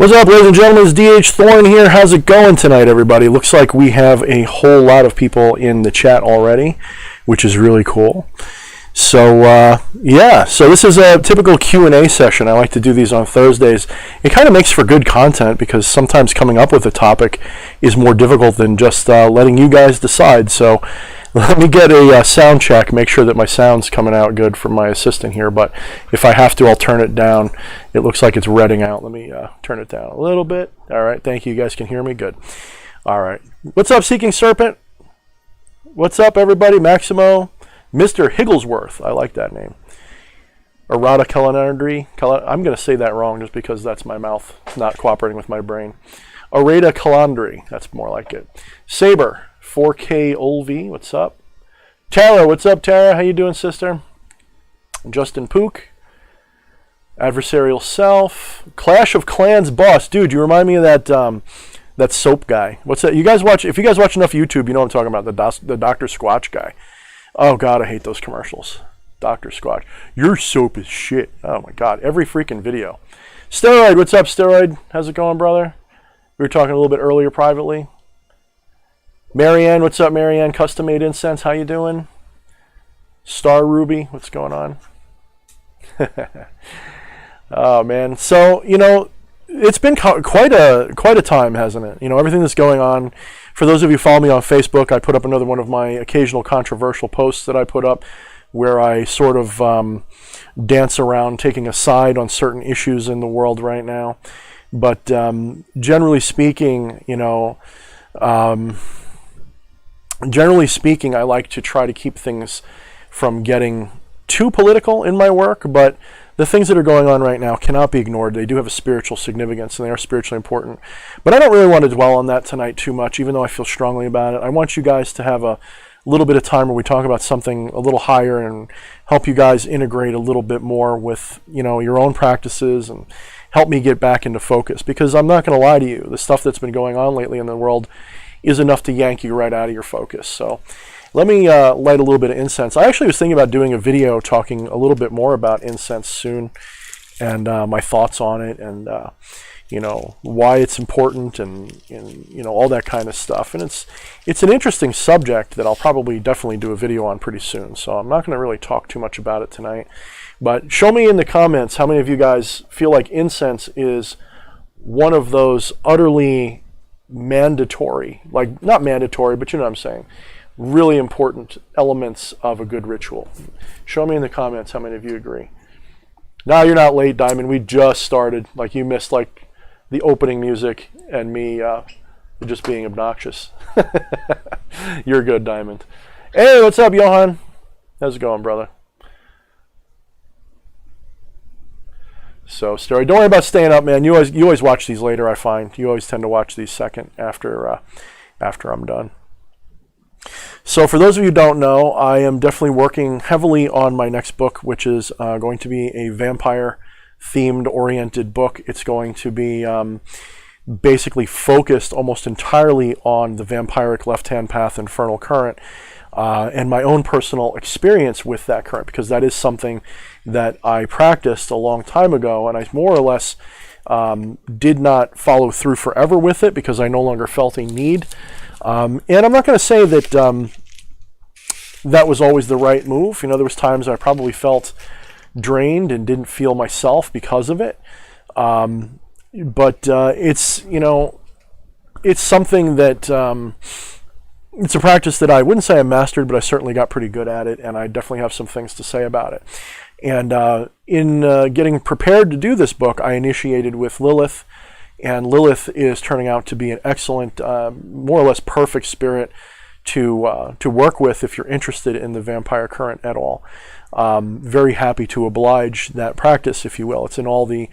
What's up, ladies and gentlemen? It's DH Thorne here. How's it going tonight, everybody? Looks like we have a whole lot of people in the chat already, which is really cool. So, so this is a typical Q&A session. I like to do these on Thursdays. It kind of makes for good content because sometimes coming up with a topic is more difficult than just letting you guys decide. So let me get a sound check, make sure that my sound's coming out good from my assistant here. But if I have to, I'll turn it down. It looks like it's redding out. Let me turn it down a little bit. All right, thank you. You guys can hear me? Good. All right. What's up, Seeking Serpent? What's up, everybody? Maximo. Mr. Higglesworth, I like that name. Errata Calandri. I'm going to say that wrong just because that's my mouth not cooperating with my brain. Errata Calandri, that's more like it. Saber, 4K Olvi, what's up? Tara, what's up, Tara? How you doing, sister? Justin Pook. Adversarial Self. Clash of Clans boss. Dude, you remind me of that soap guy. What's that? You guys watch? If you guys watch enough YouTube, you know what I'm talking about, the Dr. Squatch guy. Oh, God, I hate those commercials. Dr. Squatch. Your soap is shit. Oh, my God. Every freaking video. Steroid, what's up, Steroid? How's it going, brother? We were talking a little bit earlier privately. Marianne, what's up, Marianne? Custom Made Incense, how you doing? Star Ruby, what's going on? Oh, man. So, you know, it's been quite a time, hasn't it? You know, everything that's going on. For those of you who follow me on Facebook, I put up another one of my occasional controversial posts that I put up where I sort of dance around taking a side on certain issues in the world right now. But generally speaking, you know, I like to try to keep things from getting too political in my work, but the things that are going on right now cannot be ignored. They do have a spiritual significance, and they are spiritually important. But I don't really want to dwell on that tonight too much, even though I feel strongly about it. I want you guys to have a little bit of time where we talk about something a little higher and help you guys integrate a little bit more with, you know, your own practices and help me get back into focus. Because I'm not going to lie to you, the stuff that's been going on lately in the world is enough to yank you right out of your focus. So let me light a little bit of incense. I actually was thinking about doing a video talking a little bit more about incense soon and my thoughts on it and, you know, why it's important and, you know, all that kind of stuff. And it's an interesting subject that I'll probably definitely do a video on pretty soon. So I'm not going to really talk too much about it tonight. But show me in the comments how many of you guys feel like incense is one of those utterly mandatory, like not mandatory, but you know what I'm saying, really important elements of a good ritual. Show me in the comments how many of you agree. No, you're not late, Diamond. We just started. Like, you missed like the opening music and me just being obnoxious. You're good, Diamond. Hey, what's up, Johan? How's it going, brother? So, Story, don't worry about staying up, man. You always watch these later, I find. You always tend to watch these second after I'm done. So for those of you who don't know, I am definitely working heavily on my next book, which is going to be a vampire-themed oriented book. It's going to be basically focused almost entirely on the vampiric left-hand path infernal current and my own personal experience with that current, because that is something that I practiced a long time ago, and I more or less did not follow through forever with it because I no longer felt a need. And I'm not going to say that that was always the right move. You know, there was times I probably felt drained and didn't feel myself because of it. But it's, you know, it's something that it's a practice that I wouldn't say I mastered, but I certainly got pretty good at it, and I definitely have some things to say about it. And in getting prepared to do this book, I initiated with Lilith. And Lilith is turning out to be an excellent, more or less perfect spirit to work with if you're interested in the vampire current at all. Very happy to oblige that practice, if you will. It's in all the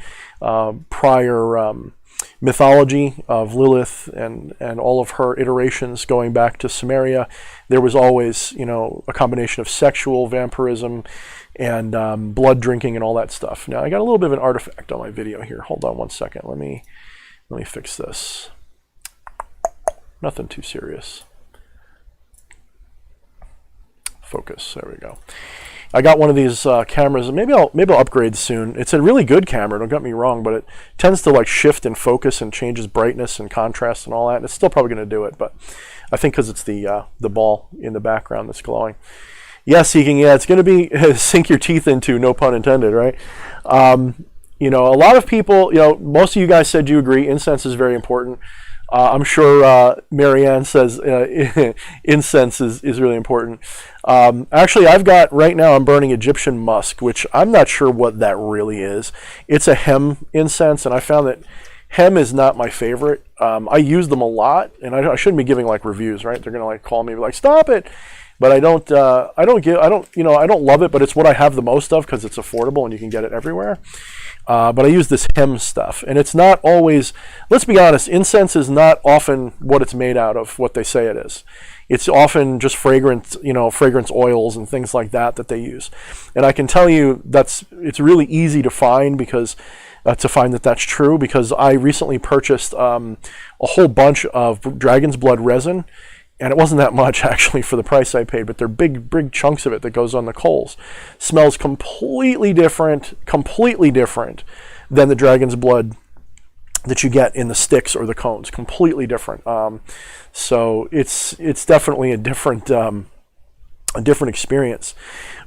prior mythology of Lilith and all of her iterations going back to Sumeria. There was always, you know, a combination of sexual vampirism and blood drinking and all that stuff. Now, I got a little bit of an artifact on my video here. Hold on one second. Let me fix this. Nothing too serious. Focus. There we go. I got one of these cameras, and maybe I'll upgrade soon. It's a really good camera, don't get me wrong, but it tends to like shift and focus and changes brightness and contrast and all that. And it's still probably going to do it, but I think because it's the ball in the background that's glowing. Yeah, Seeking, yeah, it's going to be sink your teeth into, no pun intended, right? You know, a lot of people, you know, most of you guys said you agree, incense is very important. I'm sure Marianne says incense is really important. Actually, I've got, right now I'm burning Egyptian musk, which I'm not sure what that really is. It's a hem incense, and I found that hem is not my favorite. I use them a lot, and I shouldn't be giving like reviews, right? They're gonna like call me like, stop it. But I don't love it, but it's what I have the most of because it's affordable and you can get it everywhere. But I use this hem stuff, and it's not always, let's be honest, incense is not often what it's made out of, what they say it is. It's often just fragrance oils and things like that they use. And I can tell you it's really easy to find because that's true, because I recently purchased a whole bunch of dragon's blood resin. And it wasn't that much actually for the price I paid, but they're big chunks of it that goes on the coals. Smells completely different than the dragon's blood that you get in the sticks or the cones. Completely different. So it's definitely a different experience.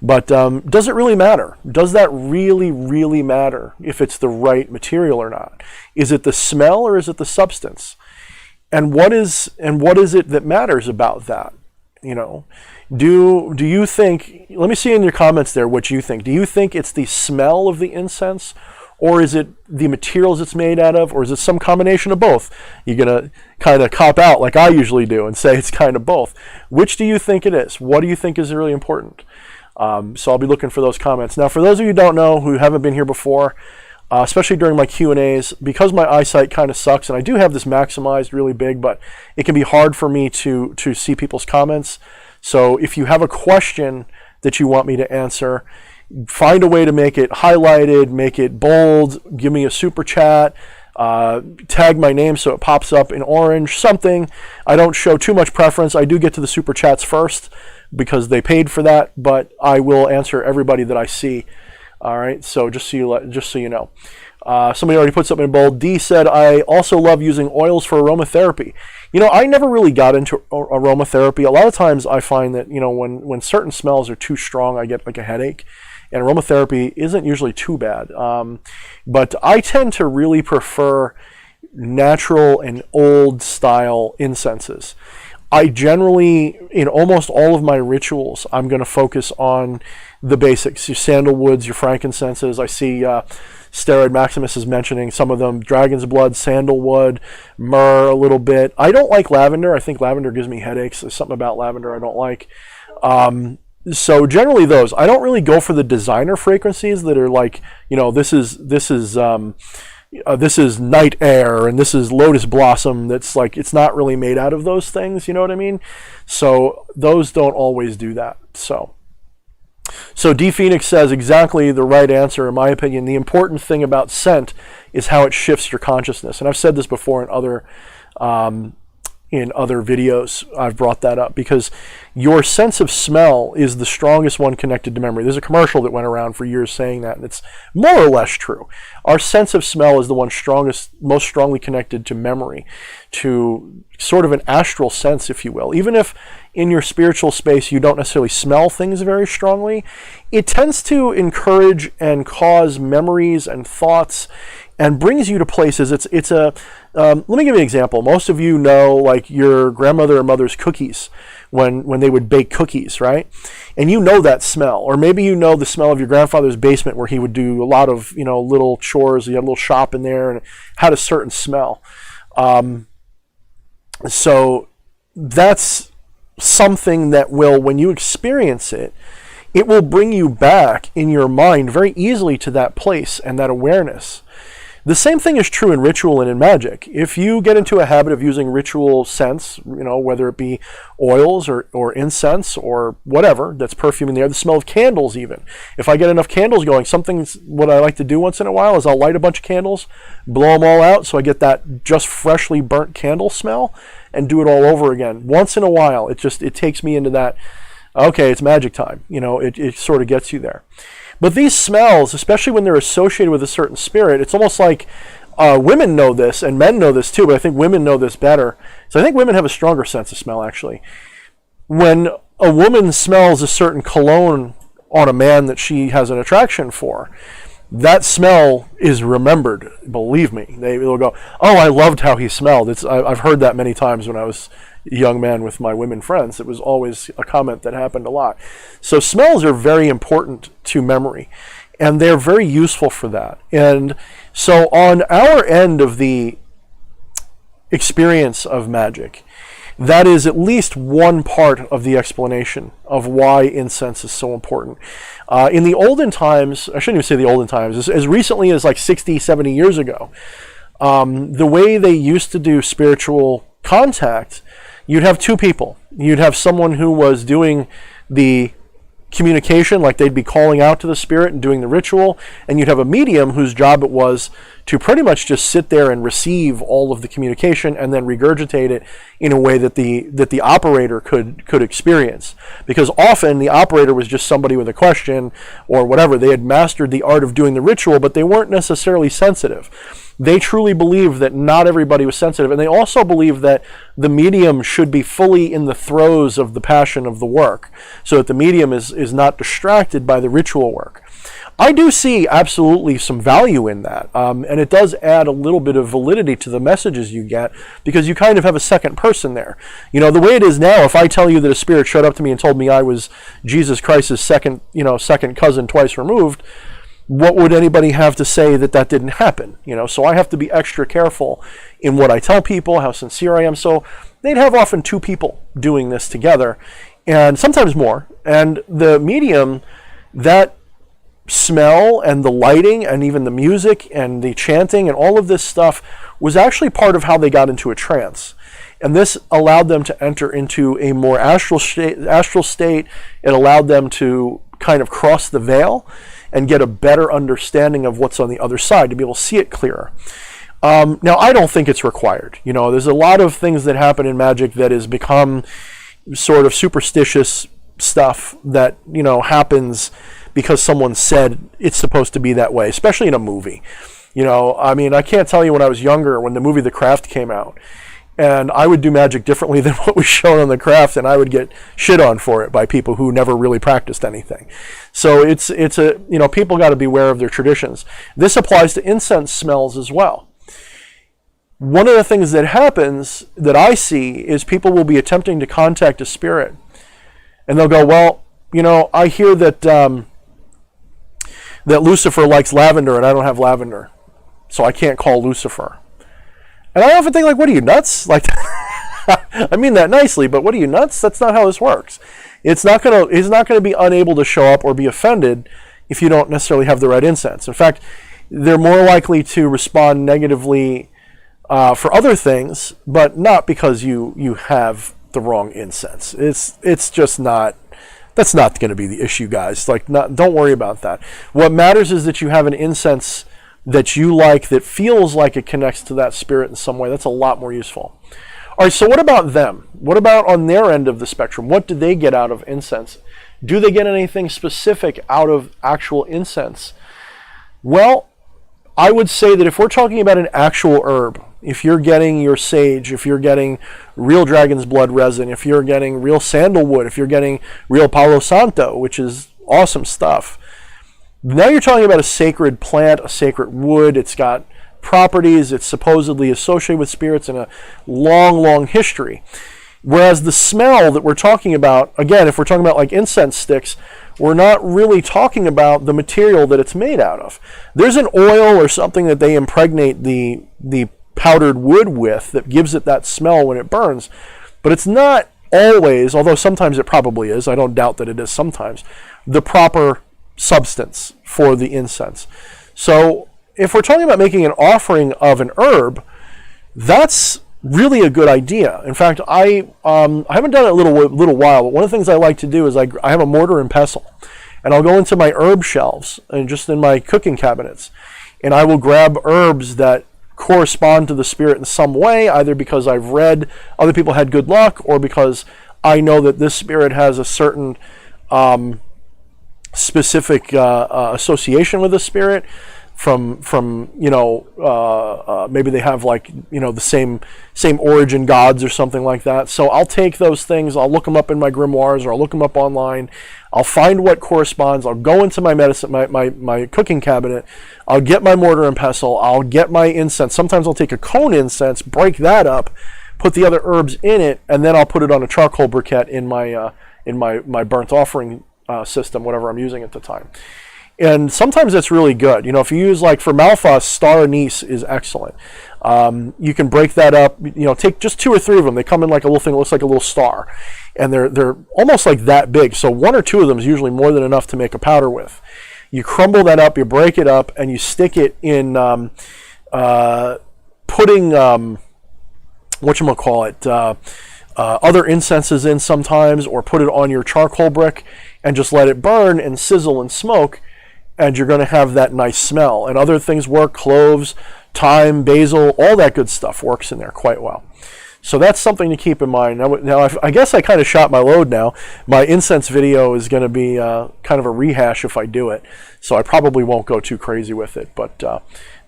But does it really matter? Does that really matter if it's the right material or not? Is it the smell or is it the substance? And what is it that matters about that? You know, do you think, let me see in your comments there what you think. Do you think it's the smell of the incense, or is it the materials it's made out of, or is it some combination of both? You're going to kind of cop out like I usually do and say it's kind of both. Which do you think it is? What do you think is really important? So I'll be looking for those comments. Now, for those of you who don't know, who haven't been here before, especially during my Q&As, because my eyesight kind of sucks, and I do have this maximized really big, but it can be hard for me to see people's comments. So if you have a question that you want me to answer, find a way to make it highlighted, make it bold, give me a super chat, tag my name so it pops up in orange, something. I don't show too much preference. I do get to the super chats first because they paid for that, but I will answer everybody that I see. All right, so just so you know. Somebody already put something in bold. D said, I also love using oils for aromatherapy. You know, I never really got into aromatherapy. A lot of times I find that, you know, when certain smells are too strong, I get like a headache. And aromatherapy isn't usually too bad. But I tend to really prefer natural and old style incenses. I generally, in almost all of my rituals, I'm going to focus on the basics, your sandalwoods, your frankincenses. I see Steroid Maximus is mentioning some of them, dragon's blood, sandalwood, myrrh a little bit. I don't like lavender. I think lavender gives me headaches. There's something about lavender I don't like. So generally those. I don't really go for the designer fragrances that are like, you know, this is night air and this is lotus blossom. That's like, it's not really made out of those things. You know what I mean? So those don't always do that. So D Phoenix says exactly the right answer, in my opinion. The important thing about scent is how it shifts your consciousness. And I've said this before in other videos. I've brought that up because your sense of smell is the strongest one connected to memory. There's a commercial that went around for years saying that, and it's more or less true. Our sense of smell is the one most strongly connected to memory, to sort of an astral sense, if you will. Even if in your spiritual space you don't necessarily smell things very strongly, it tends to encourage and cause memories and thoughts and brings you to places. Let me give you an example. Most of you know, like, your grandmother or mother's cookies when they would bake cookies, right? And you know that smell. Or maybe you know the smell of your grandfather's basement where he would do a lot of, you know, little chores. He had a little shop in there and it had a certain smell. So that's something that will, when you experience it, it will bring you back in your mind very easily to that place and that awareness. The same thing is true in ritual and in magic. If you get into a habit of using ritual scents, you know, whether it be oils or incense or whatever that's perfume in the air, the smell of candles even. If I get enough candles going, what I like to do once in a while is I'll light a bunch of candles, blow them all out so I get that just freshly burnt candle smell and do it all over again. Once in a while, it takes me into that okay, it's magic time. It sort of gets you there. But these smells, especially when they're associated with a certain spirit, it's almost like women know this, and men know this too, but I think women know this better. So I think women have a stronger sense of smell, actually. When a woman smells a certain cologne on a man that she has an attraction for, that smell is remembered. Believe me. They'll go, oh, I loved how he smelled. I've heard that many times when I was a young man with my women friends. It was always a comment that happened a lot. So smells are very important to memory, and they're very useful for that. And so on our end of the experience of magic, that is at least one part of the explanation of why incense is so important. In the olden times, I shouldn't even say the olden times, as recently as like 60, 70 years ago, the way they used to do spiritual contact, you'd have two people. You'd have someone who was doing the communication, like they'd be calling out to the spirit and doing the ritual, and you'd have a medium whose job it was to pretty much just sit there and receive all of the communication and then regurgitate it in a way that the operator could experience. Because often the operator was just somebody with a question or whatever. They had mastered the art of doing the ritual, but they weren't necessarily sensitive. They truly believed that not everybody was sensitive, and they also believed that the medium should be fully in the throes of the passion of the work, so that the medium is not distracted by the ritual work. I do see absolutely some value in that, and it does add a little bit of validity to the messages you get, because you kind of have a second person there. The way it is now, if I tell you that a spirit showed up to me and told me I was Jesus Christ's second cousin twice removed, what would anybody have to say that didn't happen? So I have to be extra careful in what I tell people, how sincere I am. So they'd have often two people doing this together, and sometimes more. And the medium, that smell and the lighting and even the music and the chanting and all of this stuff was actually part of how they got into a trance. And this allowed them to enter into a more astral state. It allowed them to kind of cross the veil and get a better understanding of what's on the other side, to be able to see it clearer. Now, I don't think it's required. There's a lot of things that happen in magic that has become sort of superstitious stuff that, happens because someone said it's supposed to be that way, especially in a movie. I can't tell you when I was younger, when the movie The Craft came out, and I would do magic differently than what was shown on The Craft, and I would get shit on for it by people who never really practiced anything. So it's people got to beware of their traditions. This applies to incense smells as well. One of the things that happens that I see is people will be attempting to contact a spirit, and they'll go, well, I hear that that Lucifer likes lavender and I don't have lavender, so I can't call Lucifer. And I often think, like, what are you, nuts? Like, I mean that nicely, but what are you, nuts? That's not how this works. He's not gonna be unable to show up or be offended if you don't necessarily have the right incense. In fact, they're more likely to respond negatively for other things, but not because you have the wrong incense. It's just not. That's not going to be the issue, guys. Don't worry about that. What matters is that you have an incense that you like, that feels like it connects to that spirit in some way. That's a lot more useful. All right, so what about them? What about on their end of the spectrum? What do they get out of incense? Do they get anything specific out of actual incense? Well, I would say that if we're talking about an actual herb, if you're getting your sage, if you're getting real dragon's blood resin, if you're getting real sandalwood, if you're getting real Palo Santo, which is awesome stuff, now you're talking about a sacred plant, a sacred wood. It's got properties. It's supposedly associated with spirits in a long, long history. Whereas the smell that we're talking about, again, if we're talking about like incense sticks, we're not really talking about the material that it's made out of. There's an oil or something that they impregnate the powdered wood with that gives it that smell when it burns, but it's not always, although sometimes it probably is, I don't doubt that it is sometimes, the proper substance for the incense. So if we're talking about making an offering of an herb, that's really a good idea. In fact, I haven't done it a little while, but one of the things I like to do is I have a mortar and pestle, and I'll go into my herb shelves and just in my cooking cabinets, and I will grab herbs that correspond to the spirit in some way, either because I've read other people had good luck or because I know that this spirit has a certain specific association with the spirit from maybe they have like the same origin gods or something like that. So I'll take those things, I'll look them up in my grimoires, or I'll look them up online. I'll find what corresponds. I'll go into my medicine, my cooking cabinet. I'll get my mortar and pestle. I'll get my incense. Sometimes I'll take a cone incense, break that up, put the other herbs in it, and then I'll put it on a charcoal briquette in my burnt offering system, whatever I'm using at the time. And sometimes that's really good. If you use, like for Malphas, star anise is excellent. You can break that up. Take just 2 or 3 of them. They come in like a little thing that looks like a little star, and they're almost like that big. So 1 or 2 of them is usually more than enough to make a powder with. You crumble that up, you break it up, and you stick it in putting other incenses in sometimes, or put it on your charcoal brick and just let it burn and sizzle and smoke, and you're going to have that nice smell. And other things work: cloves, thyme, basil, all that good stuff works in there quite well. So that's something to keep in mind. Now I guess I kind of shot my load now. My incense video is going to be kind of a rehash if I do it, so I probably won't go too crazy with it, but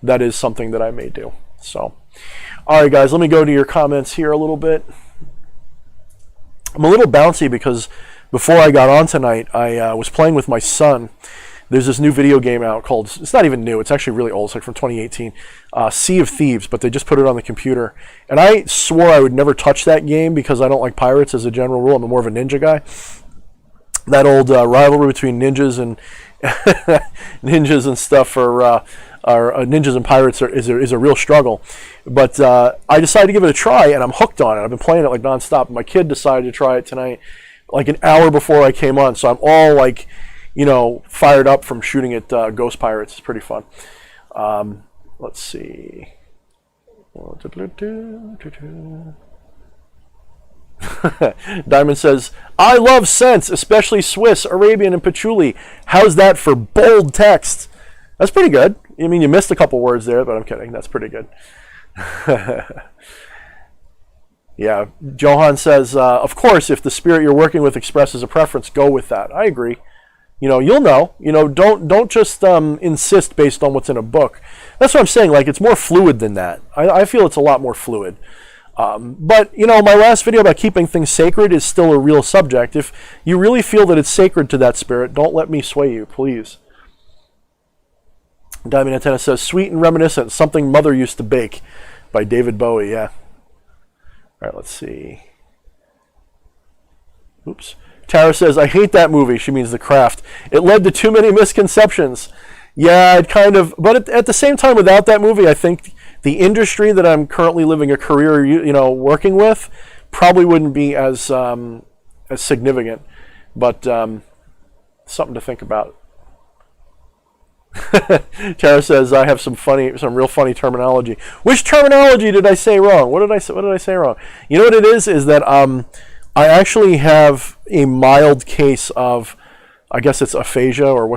that is something that I may do. So, all right, guys, let me go to your comments here a little bit. I'm a little bouncy because before I got on tonight, I was playing with my son. There's this new video game out called, it's not even new, it's actually really old, it's like from 2018, Sea of Thieves, but they just put it on the computer. And I swore I would never touch that game because I don't like pirates as a general rule. I'm more of a ninja guy. That old rivalry between ninjas and ninjas and stuff are ninjas and pirates is a real struggle. But I decided to give it a try, and I'm hooked on it. I've been playing it like nonstop. My kid decided to try it tonight, like an hour before I came on, so I'm all like, fired up from shooting at ghost pirates. It's pretty fun. Let's see. Diamond says, I love scents, especially Swiss, Arabian, and patchouli. How's that for bold text? That's pretty good. I mean, you missed a couple words there, but I'm kidding. That's pretty good. Yeah, Johan says, of course, if the spirit you're working with expresses a preference, go with that. I agree. You'll know. Don't just insist based on what's in a book. That's what I'm saying. Like, it's more fluid than that. I feel it's a lot more fluid. But, my last video about keeping things sacred is still a real subject. If you really feel that it's sacred to that spirit, don't let me sway you, please. Diamond Antenna says, sweet and reminiscent, something Mother used to bake, by David Bowie. Yeah. All right, let's see. Oops. Tara says, I hate that movie. She means The Craft. It led to too many misconceptions. Yeah, it kind of, but at the same time, without that movie, I think the industry that I'm currently living a career, working with, probably wouldn't be as significant. But something to think about. Tara says, I have some real funny terminology. Which terminology did I say wrong? What did I say wrong? You know what it is that I actually have a mild case of, I guess it's aphasia, or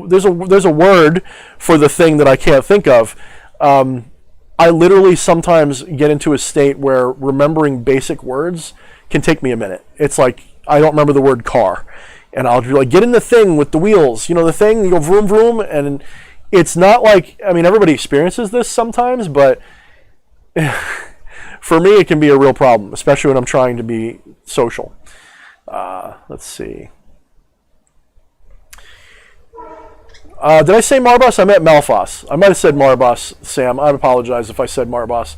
there's a word for the thing that I can't think of. I literally sometimes get into a state where remembering basic words can take me a minute. It's like I don't remember the word car, and I'll be like, get in the thing with the wheels, the thing, you go vroom vroom, and it's not like, I mean, everybody experiences this sometimes, but for me, it can be a real problem, especially when I'm trying to be social. Let's see. Did I say Marbas? I meant Malphas. I might have said Marbas, Sam. I apologize if I said Marbas.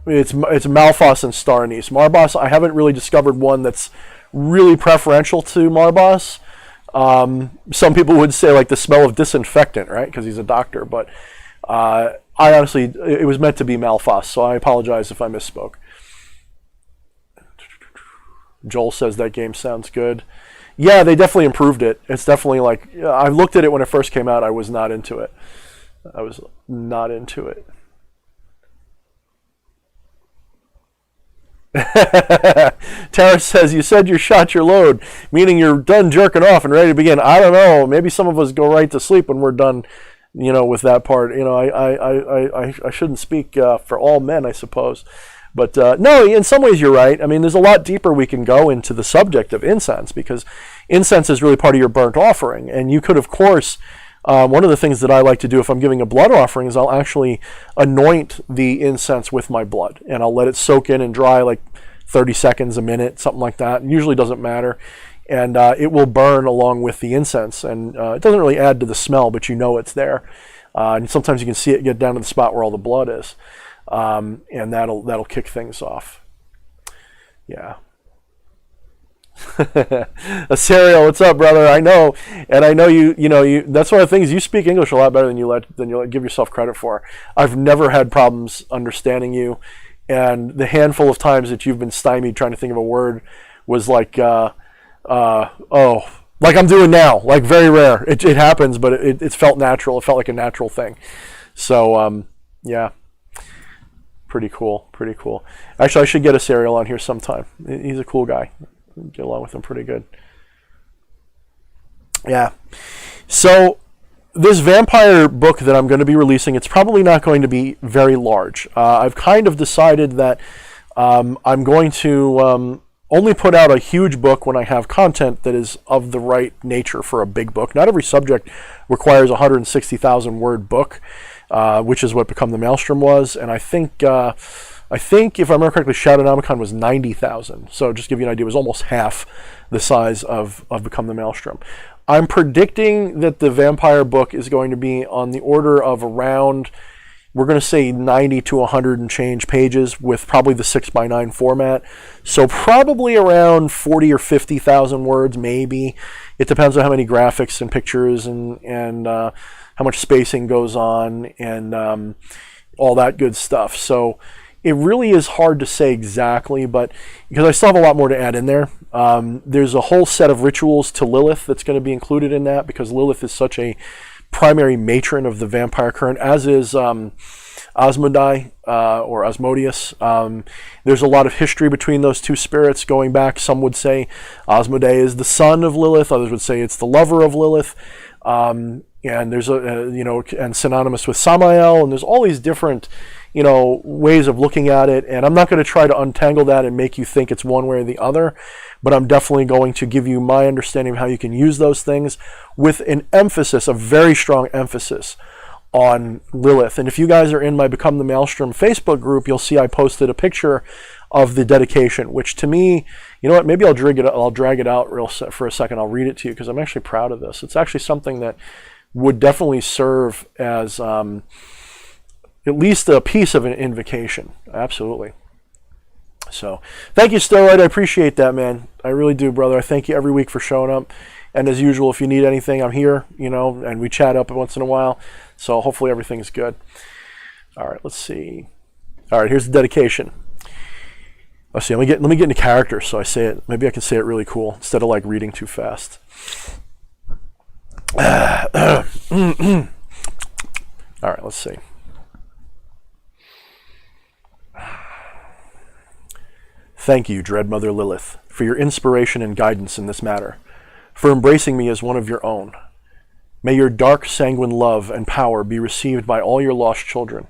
It's Malphas and star anise. Marbas, I haven't really discovered one that's really preferential to Marbas. Some people would say like the smell of disinfectant, right? Because he's a doctor, but I honestly, it was meant to be Malphas, so I apologize if I misspoke. Joel says that game sounds good. Yeah, they definitely improved it. It's definitely like, I looked at it when it first came out. I was not into it. Tara says, you said you shot your load, meaning you're done jerking off and ready to begin. I don't know. Maybe some of us go right to sleep when we're done, with that part. I shouldn't speak for all men, I suppose. But no, in some ways you're right. I mean, there's a lot deeper we can go into the subject of incense, because incense is really part of your burnt offering. And you could, of course, one of the things that I like to do if I'm giving a blood offering is I'll actually anoint the incense with my blood, and I'll let it soak in and dry like 30 seconds, a minute, something like that. It usually doesn't matter. And it will burn along with the incense. And it doesn't really add to the smell, but you know it's there. And sometimes you can see it get down to the spot where all the blood is. And that'll kick things off. Yeah. A cereal, what's up, brother? I know, and I know you. That's one of the things, you speak English a lot better than you give yourself credit for. I've never had problems understanding you, and the handful of times that you've been stymied trying to think of a word was like, like I'm doing now. Like, very rare. It happens, but it felt natural. It felt like a natural thing. So yeah. Pretty cool. Actually, I should get a cereal on here sometime. He's a cool guy. Get along with him pretty good. Yeah. So this vampire book that I'm going to be releasing, it's probably not going to be very large. I've kind of decided that I'm going to only put out a huge book when I have content that is of the right nature for a big book. Not every subject requires a 160,000 word book, which is what Become the Maelstrom was. And I think if I remember correctly, Shadownomicon was 90,000. So just to give you an idea, it was almost half the size of Become the Maelstrom. I'm predicting that the vampire book is going to be on the order of around, we're going to say 90 to 100 and change pages, with probably the 6x9 format. So probably around 40 or 50,000 words, maybe. It depends on how many graphics and pictures and how much spacing goes on and all that good stuff. So it really is hard to say exactly, but because I still have a lot more to add in there. There's a whole set of rituals to Lilith that's going to be included in that, because Lilith is such a primary matron of the vampire current, as is Asmodai or Asmodeus. There's a lot of history between those two spirits going back. Some would say Asmodai is the son of Lilith. Others would say it's the lover of Lilith. And there's and synonymous with Samael, and there's all these different ways of looking at it, and I'm not going to try to untangle that and make you think it's one way or the other, but I'm definitely going to give you my understanding of how you can use those things, with an emphasis, a very strong emphasis on Lilith. And if you guys are in my Become the Maelstrom Facebook group, you'll see I posted a picture of the dedication, which to me, you know what, maybe I'll drag it out for a second. I'll read it to you, because I'm actually proud of this. It's actually something that would definitely serve as at least a piece of an invocation. Absolutely. So thank you, Steroid. I appreciate that, man. I really do, brother. I thank you every week for showing up. And as usual, if you need anything, I'm here, and we chat up once in a while. So hopefully everything's good. All right, let's see. All right, here's the dedication. Let's see. Let me get into character, so I say it. Maybe I can say it really cool instead of like reading too fast. All right, let's see. Thank you, Dread Mother Lilith, for your inspiration and guidance in this matter, for embracing me as one of your own. May your dark, sanguine love and power be received by all your lost children,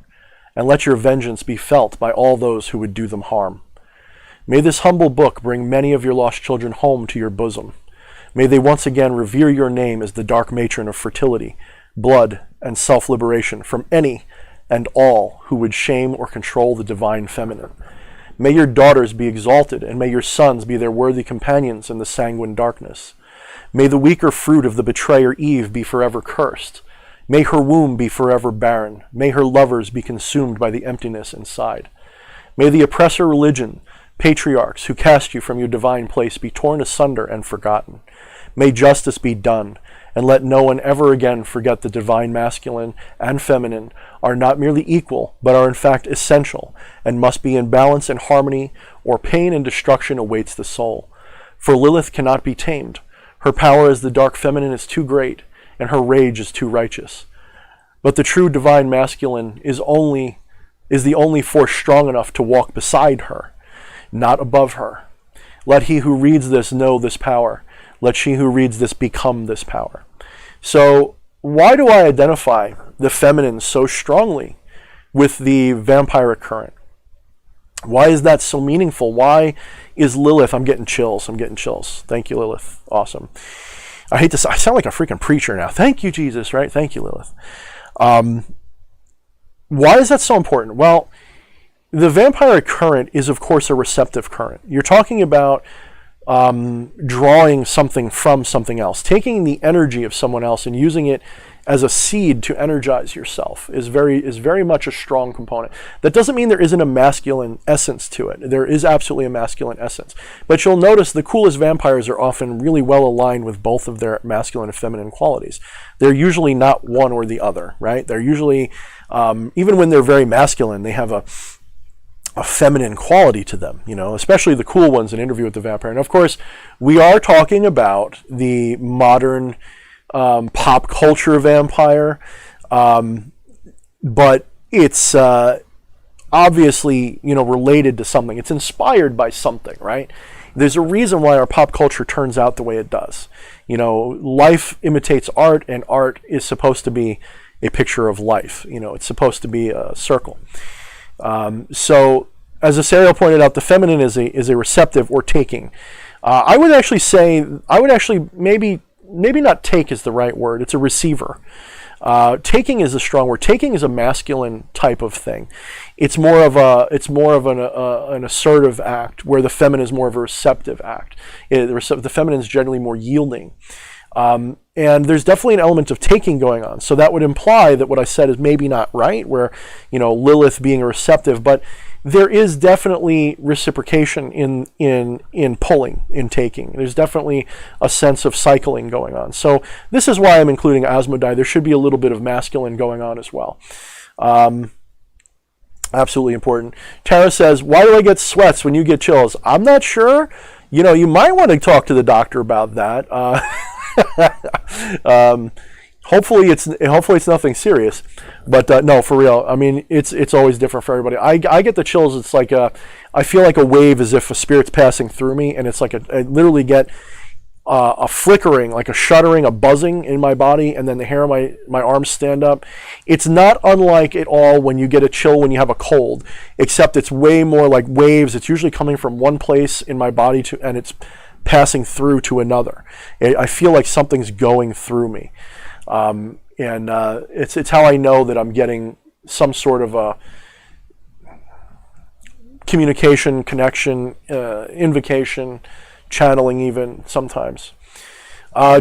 and let your vengeance be felt by all those who would do them harm. May this humble book bring many of your lost children home to your bosom. May they once again revere your name as the dark matron of fertility, blood, and self-liberation from any and all who would shame or control the divine feminine. May your daughters be exalted, and may your sons be their worthy companions in the sanguine darkness. May the weaker fruit of the betrayer Eve be forever cursed. May her womb be forever barren. May her lovers be consumed by the emptiness inside. May the oppressor religion, patriarchs who cast you from your divine place, be torn asunder and forgotten. May justice be done, and let no one ever again forget the divine masculine and feminine are not merely equal, but are in fact essential, and must be in balance and harmony, or pain and destruction awaits the soul. For Lilith cannot be tamed. Her power as the dark feminine is too great, and her rage is too righteous. But the true divine masculine is the only force strong enough to walk beside her, not above her. Let he who reads this know this power. Let she who reads this become this power. So why do I identify the feminine so strongly with the vampiric current? Why is that so meaningful? Why is Lilith? I'm getting chills. Thank you, Lilith. Awesome. I sound like a freaking preacher now. Thank you, Jesus, right? Thank you, Lilith. Why is that so important? Well, the vampire current is, of course, a receptive current. You're talking about drawing something from something else, taking the energy of someone else and using it as a seed to energize yourself is very much a strong component. That doesn't mean there isn't a masculine essence to it. There is absolutely a masculine essence. But you'll notice the coolest vampires are often really well aligned with both of their masculine and feminine qualities. They're usually not one or the other, right? They're usually, even when they're very masculine, they have a feminine quality to them, especially the cool ones in Interview with the Vampire. And of course, we are talking about the modern pop culture vampire, but it's obviously, related to something. It's inspired by something, right? There's a reason why our pop culture turns out the way it does. Life imitates art, and art is supposed to be a picture of life. It's supposed to be a circle. So, as Asario pointed out, the feminine is a receptive or taking. I would actually maybe not take is the right word. It's a receiver. Taking is a strong word. Taking is a masculine type of thing. It's more of an assertive act, where the feminine is more of a receptive act. The feminine is generally more yielding. And there's definitely an element of taking going on. So that would imply that what I said is maybe not right, where, Lilith being a receptive, but there is definitely reciprocation in pulling, in taking. There's definitely a sense of cycling going on. So this is why I'm including Asmodai. There should be a little bit of masculine going on as well. Absolutely important. Tara says, why do I get sweats when you get chills? I'm not sure. You might want to talk to the doctor about that. Hopefully it's nothing serious, but no, for real. I mean, it's always different for everybody. I get the chills. It's like I feel like a wave, as if a spirit's passing through me, and it's like I literally get a flickering, like a shuddering, a buzzing in my body, and then the hair on my arms stand up. It's not unlike at all when you get a chill when you have a cold, except it's way more like waves. It's usually coming from one place in my body and it's passing through to another. I feel like something's going through me. And it's how I know that I'm getting some sort of a communication, connection, invocation, channeling even sometimes.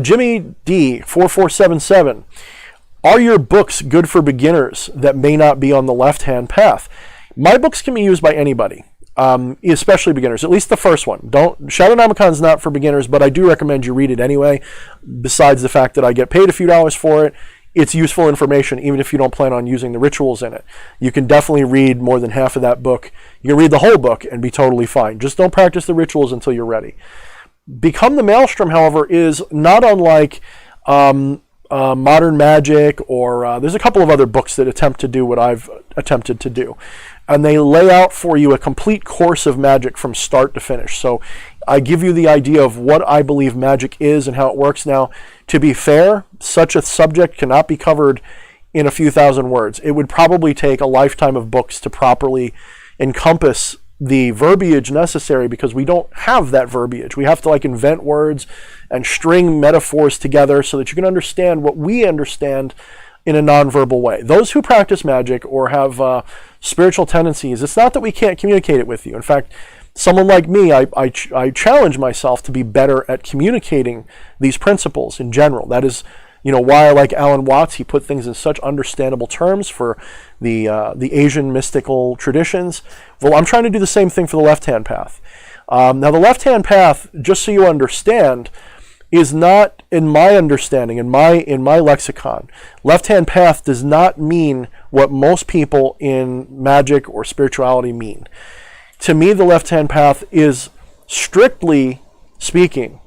Jimmy D 4477. Are your books good for beginners that may not be on the left-hand path? My books can be used by anybody. Especially beginners, at least the first one. Shadownomicon's not for beginners, but I do recommend you read it anyway. Besides the fact that I get paid a few dollars for it, it's useful information even if you don't plan on using the rituals in it. You can definitely read more than half of that book. You can read the whole book and be totally fine. Just don't practice the rituals until you're ready. Become the Maelstrom, however, is not unlike Modern Magick, or there's a couple of other books that attempt to do what I've attempted to do. And they lay out for you a complete course of magic from start to finish. So I give you the idea of what I believe magic is and how it works. Now, to be fair, such a subject cannot be covered in a few thousand words. It would probably take a lifetime of books to properly encompass the verbiage necessary, because we don't have that verbiage. We have to invent words and string metaphors together so that you can understand what we understand in a nonverbal way. Those who practice magic or have spiritual tendencies, it's not that we can't communicate it with you. In fact, someone like me, I challenge myself to be better at communicating these principles in general. That is, why I like Alan Watts. He put things in such understandable terms for the Asian mystical traditions. Well, I'm trying to do the same thing for the left-hand path. Now, the left-hand path, just so you understand, is not, in my understanding, in my lexicon, left-hand path does not mean what most people in magic or spirituality mean. To me, the left-hand path is, strictly speaking,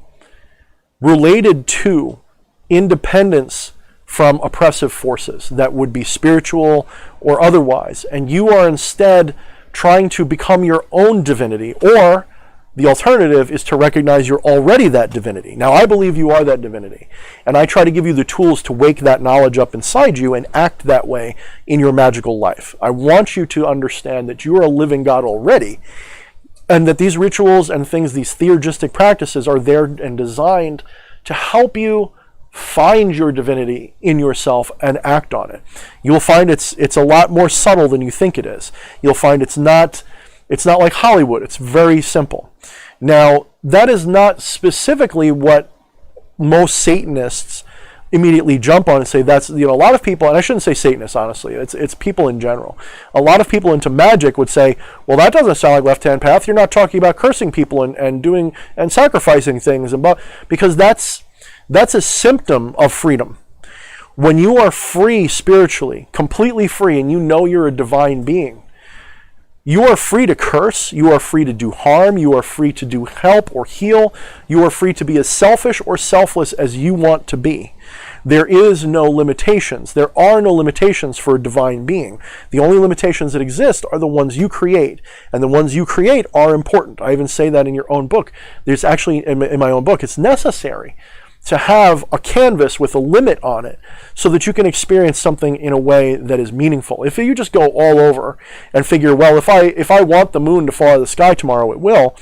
related to independence from oppressive forces that would be spiritual or otherwise, and you are instead trying to become your own divinity, or The alternative is to recognize you're already that divinity. Now, I believe you are that divinity, and I try to give you the tools to wake that knowledge up inside you and act that way in your magical life. I want you to understand that you are a living God already, and that these rituals and things, these theurgistic practices, are there and designed to help you find your divinity in yourself and act on it. You'll find it's a lot more subtle than you think it is. You'll find it's not like Hollywood. It's very simple. Now, that is not specifically what most Satanists immediately jump on and say that's, a lot of people, and I shouldn't say Satanists, honestly, it's people in general. A lot of people into magic would say, well, that doesn't sound like left-hand path. You're not talking about cursing people and doing and sacrificing things, because that's a symptom of freedom. When you are free spiritually, completely free, and you know you're a divine being, you are free to curse, you are free to do harm, you are free to do help or heal, you are free to be as selfish or selfless as you want to be. There is no limitations. There are no limitations for a divine being. The only limitations that exist are the ones you create, and the ones you create are important. I even say that in your own book. There's actually, in my own book, it's necessary to have a canvas with a limit on it so that you can experience something in a way that is meaningful. If you just go all over and figure, well, if I want the moon to fall out of the sky tomorrow, it will,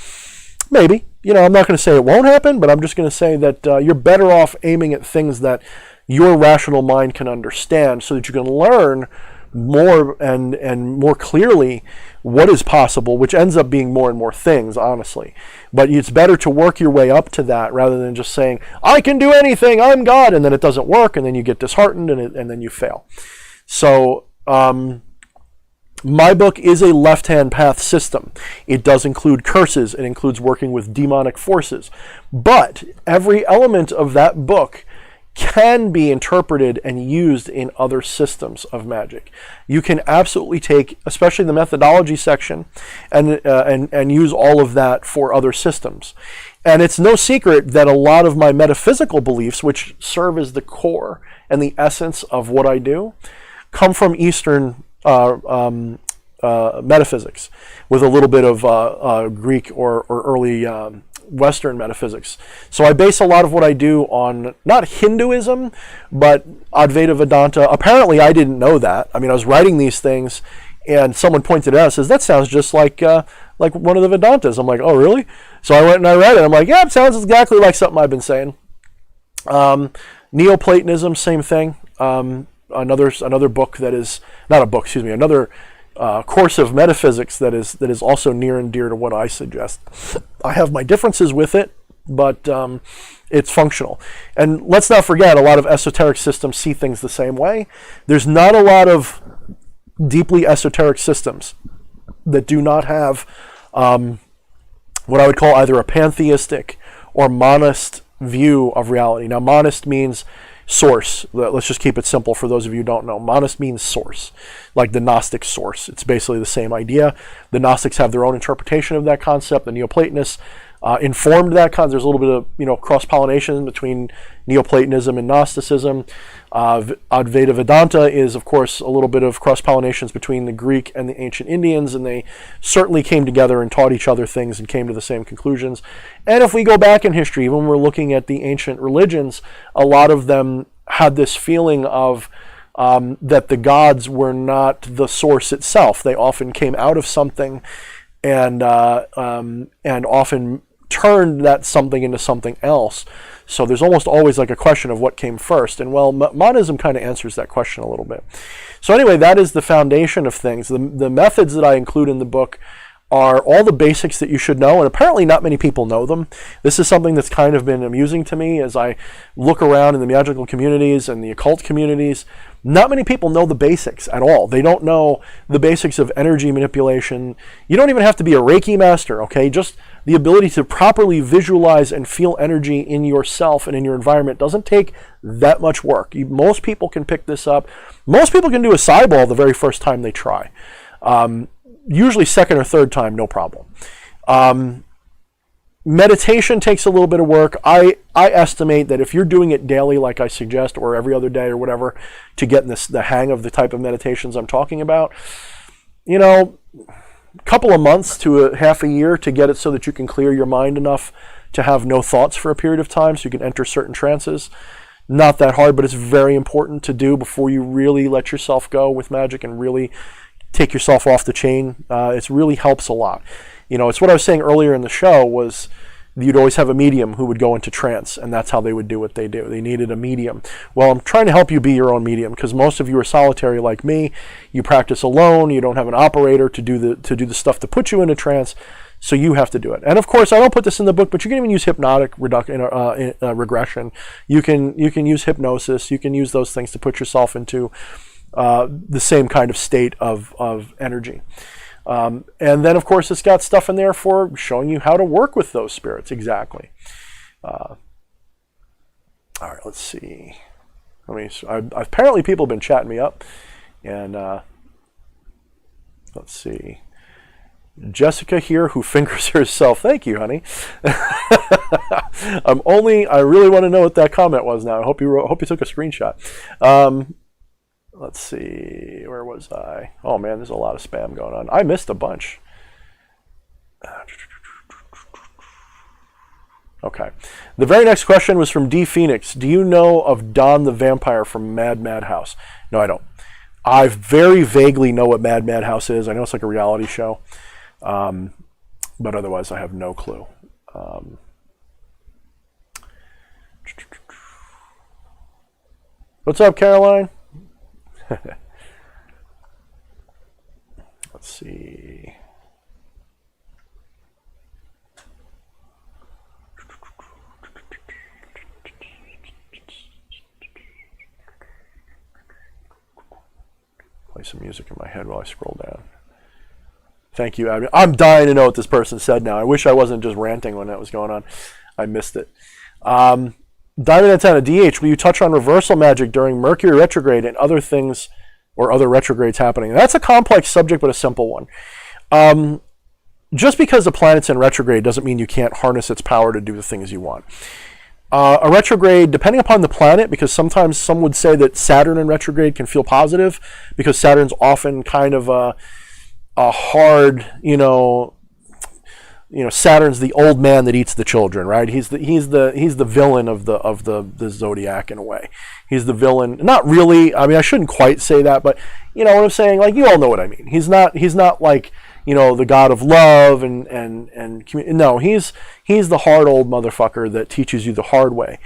maybe. I'm not going to say it won't happen, but I'm just going to say that you're better off aiming at things that your rational mind can understand so that you can learn more and more clearly what is possible, which ends up being more and more things, honestly. But it's better to work your way up to that rather than just saying, I can do anything, I'm God, and then it doesn't work, and then you get disheartened, and then you fail. So, my book is a left-hand path system. It does include curses. It includes working with demonic forces. But every element of that book can be interpreted and used in other systems of magic. You can absolutely take, especially the methodology section, and use all of that for other systems. And it's no secret that a lot of my metaphysical beliefs, which serve as the core and the essence of what I do, come from Eastern metaphysics, with a little bit of Greek or early Western metaphysics. So I base a lot of what I do on not Hinduism, but Advaita Vedanta. Apparently, I didn't know that. I mean, I was writing these things, and someone pointed out, says, that sounds just like one of the Vedantas. I'm like, oh, really? So I went and I read it. I'm like, yeah, it sounds exactly like something I've been saying. Neoplatonism, same thing. Another book that is, not a book, excuse me, another course of metaphysics that is also near and dear to what I suggest. I have my differences with it, but it's functional. And let's not forget, a lot of esoteric systems see things the same way. There's not a lot of deeply esoteric systems that do not have what I would call either a pantheistic or monist view of reality. Now, monist means source. Let's just keep it simple for those of you who don't know. Monist means source, like the Gnostic source. It's basically the same idea. The Gnostics have their own interpretation of that concept. The Neoplatonists informed that concept. There's a little bit of cross-pollination between Neoplatonism and Gnosticism. Advaita Vedanta is, of course, a little bit of cross-pollinations between the Greek and the ancient Indians, and they certainly came together and taught each other things and came to the same conclusions. And if we go back in history, when we're looking at the ancient religions, a lot of them had this feeling of that the gods were not the source itself. They often came out of something and often turned that something into something else. So there's almost always like a question of what came first. And well, monism kind of answers that question a little bit. So anyway, that is the foundation of things. The methods that I include in the book are all the basics that you should know, and apparently not many people know them. This is something that's kind of been amusing to me as I look around in the magical communities and the occult communities. Not many people know the basics at all. They don't know the basics of energy manipulation. You don't even have to be a Reiki master, okay? Just the ability to properly visualize and feel energy in yourself and in your environment doesn't take that much work. Most people can pick this up. Most people can do a Cyball the very first time they try. Usually second or third time, no problem. Meditation takes a little bit of work. I estimate that if you're doing it daily like I suggest, or every other day or whatever, to get the hang of the type of meditations I'm talking about, couple of months to a half a year to get it so that you can clear your mind enough to have no thoughts for a period of time so you can enter certain trances. Not that hard, but it's very important to do before you really let yourself go with Magick and really take yourself off the chain. It really helps a lot. It's what I was saying earlier in the show was you'd always have a medium who would go into trance, and that's how they would do what they do. They needed a medium. Well, I'm trying to help you be your own medium because most of you are solitary like me. You practice alone. You don't have an operator to do the stuff to put you into trance, so you have to do it. And of course, I don't put this in the book, but you can even use hypnotic regression. You can use hypnosis. You can use those things to put yourself into the same kind of state of energy. And then, of course, it's got stuff in there for showing you how to work with those spirits exactly. All right, let's see. Apparently, people have been chatting me up, and let's see. Jessica here, who fingers herself. Thank you, honey. I really want to know what that comment was now. I hope you took a screenshot. Let's see, where was I? Oh man, there's a lot of spam going on. I missed a bunch. Okay. The very next question was from D Phoenix. Do you know of Don the Vampire from Mad House? No, I don't. I very vaguely know what Mad House is. I know it's like a reality show. But otherwise I have no clue. What's up, Caroline? Let's see. Play some music in my head while I scroll down. Thank you, Abby. I'm dying to know what this person said now. I wish I wasn't just ranting when that was going on. I missed it. Diamond Antenna, DH, will you touch on reversal magic during Mercury retrograde and other things or other retrogrades happening? That's a complex subject, but a simple one. Just because the planet's in retrograde doesn't mean you can't harness its power to do the things you want. A retrograde, depending upon the planet, because sometimes some would say that Saturn in retrograde can feel positive because Saturn's often kind of a hard, Saturn's the old man that eats the children, right? He's the villain of the zodiac in a way. He's the villain. Not really. I mean, I shouldn't quite say that, but you know what I'm saying. Like, you all know what I mean. He's not like the god of love and no. He's the hard old motherfucker that teaches you the hard way.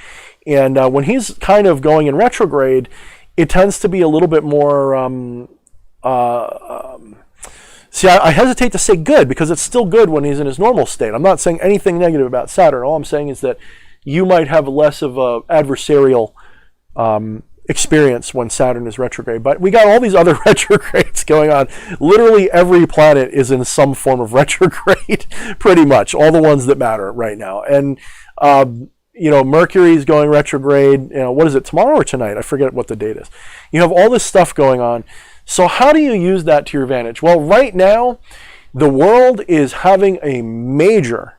And when he's kind of going in retrograde, it tends to be a little bit more. See, I hesitate to say good because it's still good when he's in his normal state. I'm not saying anything negative about Saturn. All I'm saying is that you might have less of a adversarial experience when Saturn is retrograde. But we got all these other retrogrades going on. Literally every planet is in some form of retrograde, pretty much. All the ones that matter right now. And, Mercury is going retrograde. What is it, tomorrow or tonight? I forget what the date is. You have all this stuff going on. So how do you use that to your advantage? Well, right now, the world is having a major,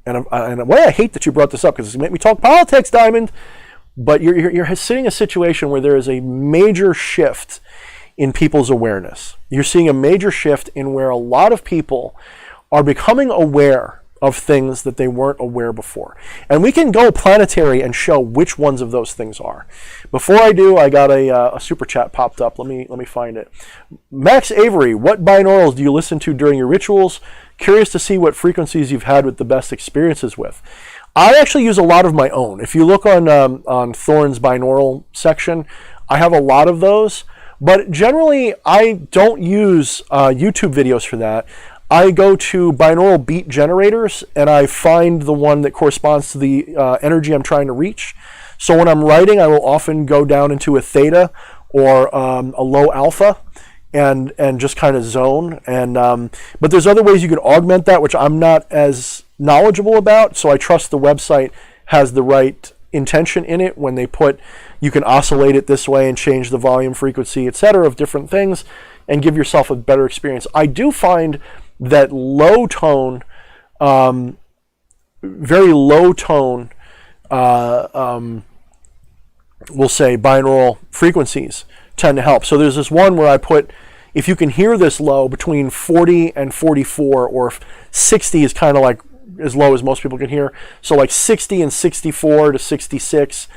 and in a way I hate that you brought this up because it's going to make me talk politics, Diamond, but you're sitting in a situation where there is a major shift in people's awareness. You're seeing a major shift in where a lot of people are becoming aware of things that they weren't aware before. And we can go planetary and show which ones of those things are. Before I do, I got a super chat popped up. Let me find it. Max Avery, what binaurals do you listen to during your rituals? Curious to see what frequencies you've had with the best experiences with. I actually use a lot of my own. If you look on Thorne's binaural section, I have a lot of those. But generally, I don't use YouTube videos for that. I go to binaural beat generators and I find the one that corresponds to the energy I'm trying to reach. So when I'm writing, I will often go down into a theta or a low alpha and just kind of zone. And but there's other ways you can augment that, which I'm not as knowledgeable about. So I trust the website has the right intention in it when they put, you can oscillate it this way and change the volume, frequency, etc. of different things and give yourself a better experience. I do find that low tone, very low tone, we'll say binaural frequencies tend to help. So there's this one where I put, if you can hear this low between 40 and 44, or 60 is kind of like as low as most people can hear. So like 60 and 64 to 66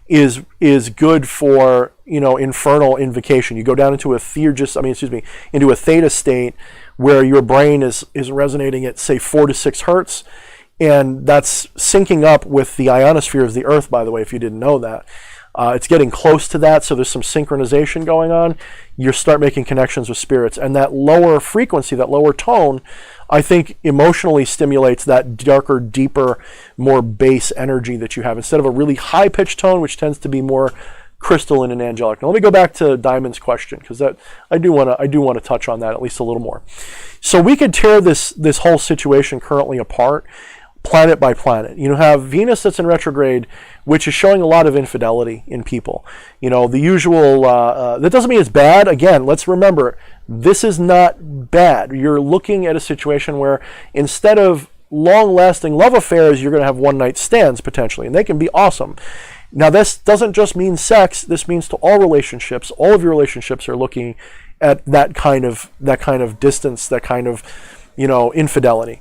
is good for, infernal invocation. You go down into into a theta state where your brain is resonating at, say, 4 to 6 hertz. And that's syncing up with the ionosphere of the Earth, by the way, if you didn't know that. It's getting close to that, so there's some synchronization going on. You start making connections with spirits. And that lower frequency, that lower tone, I think emotionally stimulates that darker, deeper, more bass energy that you have, instead of a really high-pitched tone, which tends to be more crystalline and angelic. Now let me go back to Diamond's question, because I do want to touch on that at least a little more. So we could tear this whole situation currently apart, planet by planet. You have Venus that's in retrograde, which is showing a lot of infidelity in people. The usual, that doesn't mean it's bad. Again, let's remember, this is not bad. You're looking at a situation where instead of long-lasting love affairs, you're going to have one-night stands potentially, and they can be awesome. Now, this doesn't just mean sex. This means to all relationships. All of your relationships are looking at that kind of distance, that kind of, infidelity.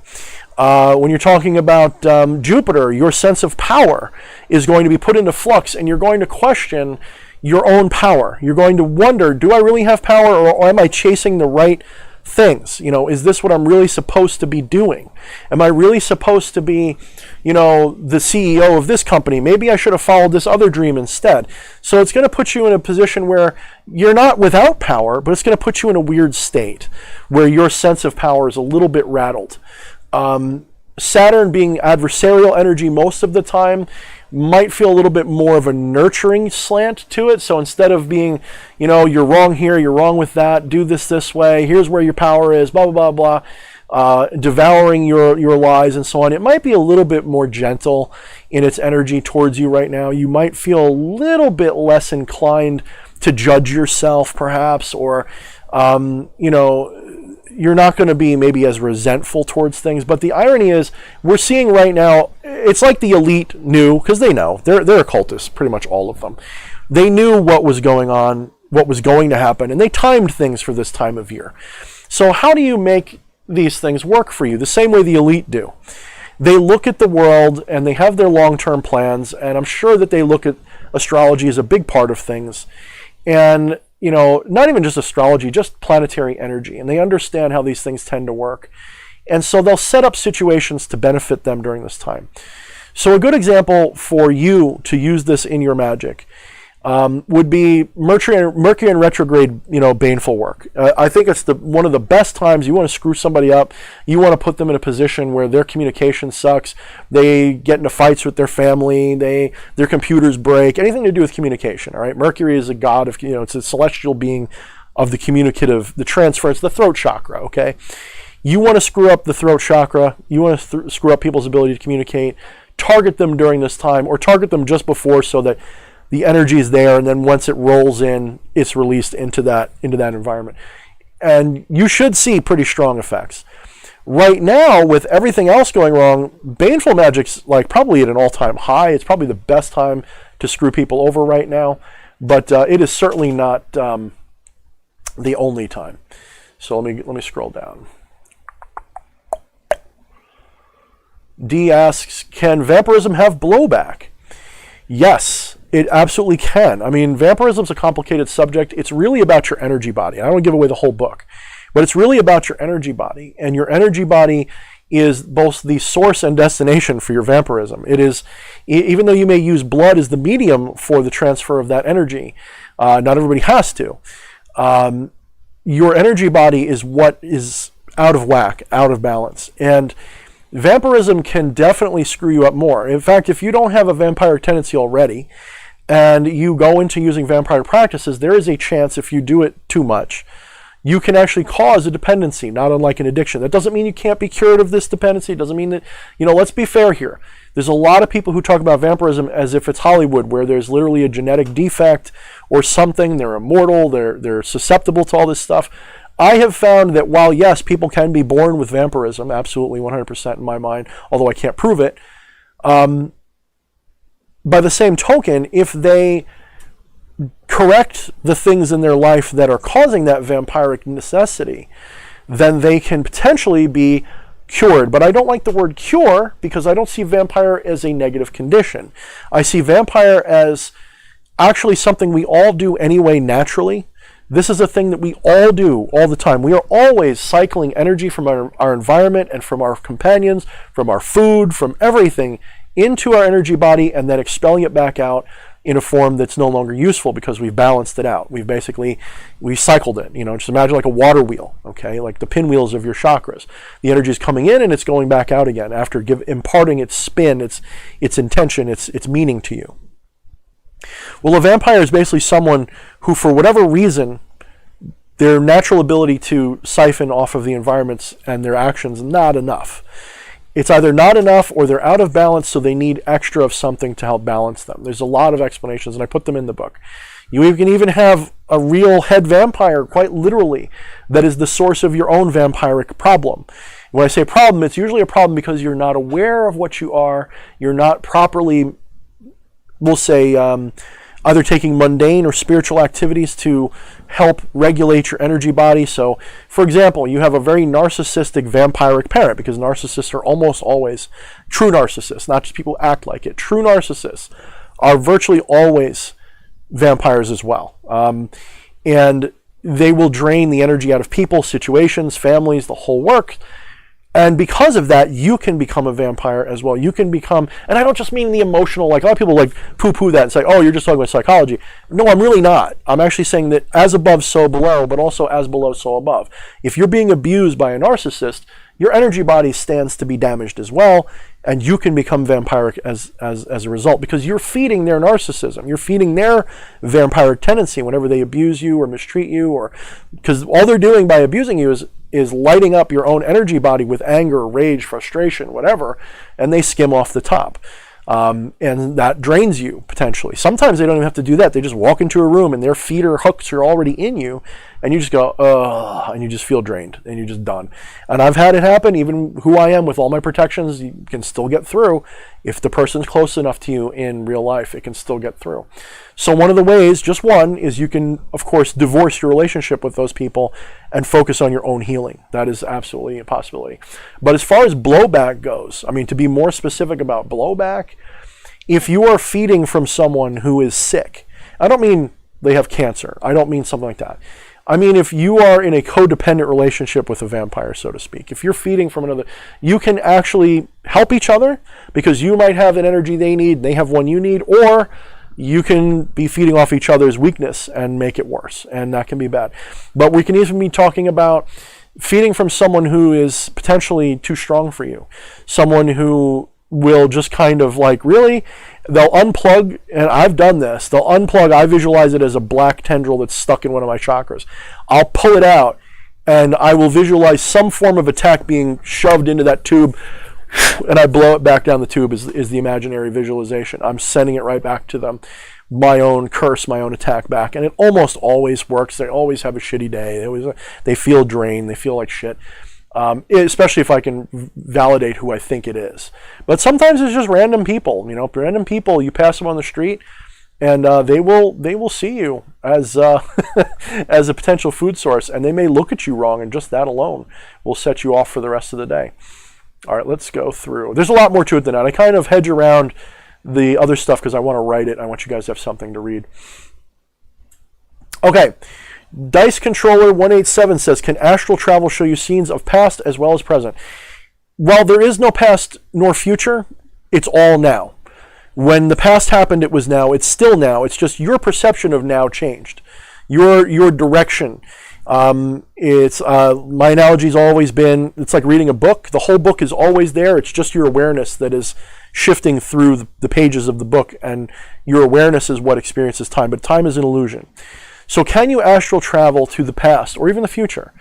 When you're talking about Jupiter, your sense of power is going to be put into flux, and you're going to question your own power. You're going to wonder, do I really have power, or am I chasing the right things? Is this what I'm really supposed to be doing? Am I really supposed to be, the CEO of this company? Maybe I should have followed this other dream instead. So it's going to put you in a position where you're not without power, but it's going to put you in a weird state where your sense of power is a little bit rattled. Saturn being adversarial energy most of the time might feel a little bit more of a nurturing slant to it. So instead of being, you're wrong here, you're wrong with that, do this way, here's where your power is, blah, blah, blah, blah, devouring your lies and so on, it might be a little bit more gentle in its energy towards you right now. You might feel a little bit less inclined to judge yourself, perhaps, or, you're not going to be maybe as resentful towards things. But the irony is, we're seeing right now, it's like the elite knew, because they know, they're occultists, pretty much all of them. They knew what was going on, what was going to happen, and they timed things for this time of year. So how do you make these things work for you? The same way the elite do. They look at the world, and they have their long-term plans, and I'm sure that they look at astrology as a big part of things. And not even just astrology, just planetary energy. And they understand how these things tend to work. And so they'll set up situations to benefit them during this time. So a good example for you to use this in your magic would be Mercury in retrograde, baneful work. I think it's one of the best times you want to screw somebody up. You want to put them in a position where their communication sucks. They get into fights with their family. Their computers break. Anything to do with communication. All right. Mercury is a god of, it's a celestial being of the communicative, the transference, the throat chakra. Okay. You want to screw up the throat chakra. You want to screw up people's ability to communicate. Target them during this time, or target them just before, so that the energy is there, and then once it rolls in, it's released into that environment. And you should see pretty strong effects. Right now, with everything else going wrong, baneful magic's like probably at an all-time high. It's probably the best time to screw people over right now, but it is certainly not the only time. So let me scroll down. D asks, can vampirism have blowback? Yes, it absolutely can. I mean, vampirism is a complicated subject. It's really about your energy body. I don't want to give away the whole book, but it's really about your energy body. And your energy body is both the source and destination for your vampirism. It is, even though you may use blood as the medium for the transfer of that energy, not everybody has to. Your energy body is what is out of whack, out of balance. And vampirism can definitely screw you up more. In fact, if you don't have a vampire tendency already, and you go into using vampire practices, there is a chance, if you do it too much, you can actually cause a dependency, not unlike an addiction. That doesn't mean you can't be cured of this dependency. It doesn't mean that, let's be fair here. There's a lot of people who talk about vampirism as if it's Hollywood, where there's literally a genetic defect or something. They're immortal. They're susceptible to all this stuff. I have found that while, yes, people can be born with vampirism, absolutely 100% in my mind, although I can't prove it, by the same token, if they correct the things in their life that are causing that vampiric necessity, then they can potentially be cured. But I don't like the word cure because I don't see vampire as a negative condition. I see vampire as actually something we all do anyway naturally. This is a thing that we all do all the time. We are always cycling energy from our environment and from our companions, from our food, from everything into our energy body and then expelling it back out in a form that's no longer useful because we've balanced it out. We've cycled it. Just imagine like a water wheel, okay? Like the pinwheels of your chakras. The energy is coming in and it's going back out again after imparting its spin, its intention, its meaning to you. Well, a vampire is basically someone who, for whatever reason, their natural ability to siphon off of the environments and their actions not enough. It's either not enough or they're out of balance, so they need extra of something to help balance them. There's a lot of explanations, and I put them in the book. You can even have a real head vampire, quite literally, that is the source of your own vampiric problem. When I say problem, it's usually a problem because you're not aware of what you are, you're not properly, we'll say, either taking mundane or spiritual activities to help regulate your energy body. So, for example, you have a very narcissistic vampiric parent, because narcissists are almost always true narcissists, not just people who act like it. True narcissists are virtually always vampires as well. And they will drain the energy out of people, situations, families, the whole work. And because of that, you can become a vampire as well. You can become, and I don't just mean the emotional, like a lot of people like poo-poo that and say, oh, you're just talking about psychology. No, I'm really not. I'm actually saying that as above, so below, but also as below, so above. If you're being abused by a narcissist, your energy body stands to be damaged as well, and you can become vampiric as a result, because you're feeding their narcissism. You're feeding their vampiric tendency whenever they abuse you or mistreat you, or because all they're doing by abusing you is lighting up your own energy body with anger, rage, frustration, whatever, and they skim off the top. And that drains you, potentially. Sometimes they don't even have to do that. They just walk into a room and their feet or hooks are already in you, and you just go, ugh, and you just feel drained, and you're just done. And I've had it happen, even who I am with all my protections, you can still get through. If the person's close enough to you in real life, it can still get through. So one of the ways, just one, is you can, of course, divorce your relationship with those people and focus on your own healing. That is absolutely a possibility. But as far as blowback goes, I mean, to be more specific about blowback, if you are feeding from someone who is sick, I don't mean they have cancer. I don't mean something like that. I mean, if you are in a codependent relationship with a vampire, so to speak, if you're feeding from another, you can actually help each other, because you might have an energy they need, they have one you need, or you can be feeding off each other's weakness and make it worse, and that can be bad. But we can even be talking about feeding from someone who is potentially too strong for you, someone who will just kind of like, really, they'll unplug, and I've done this, they'll unplug, I visualize it as a black tendril that's stuck in one of my chakras. I'll pull it out, and I will visualize some form of attack being shoved into that tube, and I blow it back down the tube is the imaginary visualization. I'm sending it right back to them. My own curse, my own attack back. And it almost always works. They always have a shitty day. They feel drained. They feel like shit. Especially if I can validate who I think it is. But sometimes it's just random people. Random people, you pass them on the street, and they will see you as as a potential food source, and they may look at you wrong, and just that alone will set you off for the rest of the day. All right, let's go through. There's a lot more to it than that. I kind of hedge around the other stuff because I want to write it. I want you guys to have something to read. Okay. Dice Controller 187 says, can astral travel show you scenes of past as well as present? While there is no past nor future, it's all now. When the past happened, it was now. It's still now. It's just your perception of now changed. Your direction. My analogy's always been, it's like reading a book. The whole book is always there. It's just your awareness that is shifting through the pages of the book, and your awareness is what experiences time, but time is an illusion. So can you astral travel to the past or even the future?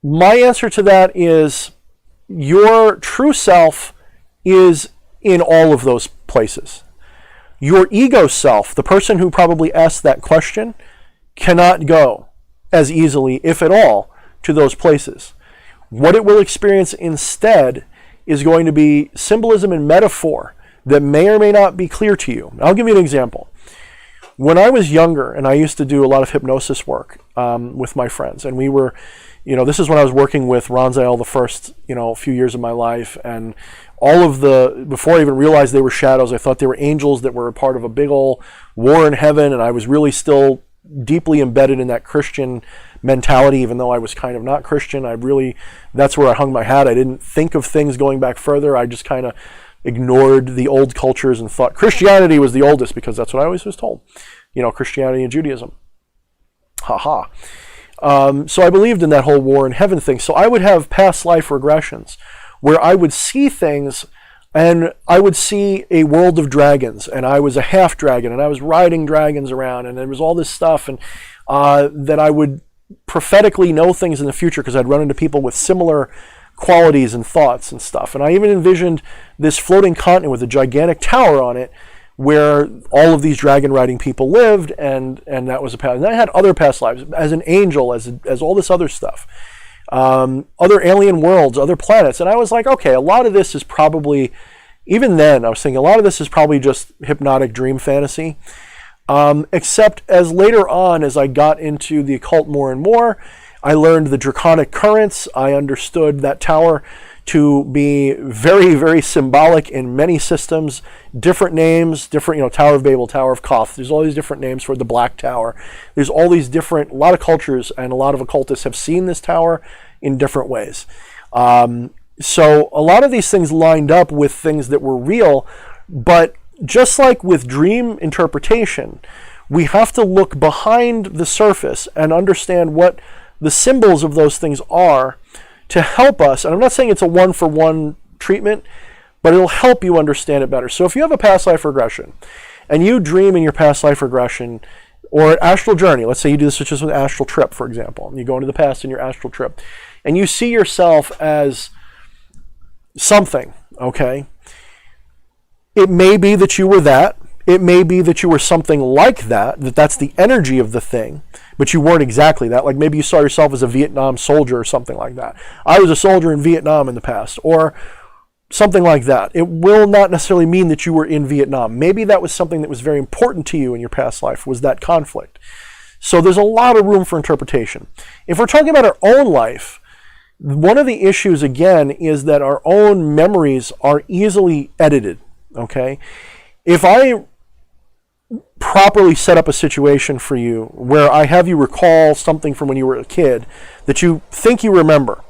My answer to that is your true self is in all of those places. Your ego self, the person who probably asked that question, cannot go as easily, if at all, to those places. What it will experience instead is going to be symbolism and metaphor that may or may not be clear to you. I'll give you an example. When I was younger, and I used to do a lot of hypnosis work with my friends, and we were, this is when I was working with Ronzael the first, a few years of my life, and before I even realized they were shadows, I thought they were angels that were a part of a big old war in heaven, and I was really still deeply embedded in that Christian mentality, even though I was kind of not Christian. That's where I hung my hat. I didn't think of things going back further. I just kind of ignored the old cultures and thought Christianity was the oldest, because that's what I always was told. Christianity and Judaism. So I believed in that whole war in heaven thing. So I would have past life regressions where I would see things, and I would see a world of dragons, and I was a half dragon, and I was riding dragons around, and there was all this stuff, and that I would prophetically know things in the future because I'd run into people with similar qualities and thoughts and stuff. And I even envisioned this floating continent with a gigantic tower on it where all of these dragon riding people lived, and that was a past. And I had other past lives as an angel, as all this other stuff. Other alien worlds, other planets. And I was like, okay, a lot of this is probably, even then, I was thinking a lot of this is probably just hypnotic dream fantasy. Except as later on, as I got into the occult more and more, I learned the draconic currents. I understood that tower to be very, very symbolic in many systems, different names, different, Tower of Babel, Tower of Koth. There's all these different names for the Black Tower. There's all these different, a lot of cultures and a lot of occultists have seen this tower in different ways. So a lot of these things lined up with things that were real, but just like with dream interpretation, we have to look behind the surface and understand what the symbols of those things are to help us. And I'm not saying it's a one-for-one treatment, but it'll help you understand it better. So if you have a past life regression and you dream in your past life regression or astral journey, let's say you do this just with astral trip, for example, and you go into the past in your astral trip and you see yourself as something, okay? It may be that you were that. It may be that you were something like that, that's the energy of the thing, but you weren't exactly that. Like maybe you saw yourself as a Vietnam soldier or something like that. I was a soldier in Vietnam in the past, or something like that. It will not necessarily mean that you were in Vietnam. Maybe that was something that was very important to you in your past life, was that conflict. So there's a lot of room for interpretation. If we're talking about our own life, one of the issues, again, is that our own memories are easily edited, okay? If I properly set up a situation for you where I have you recall something from when you were a kid that you think you remember,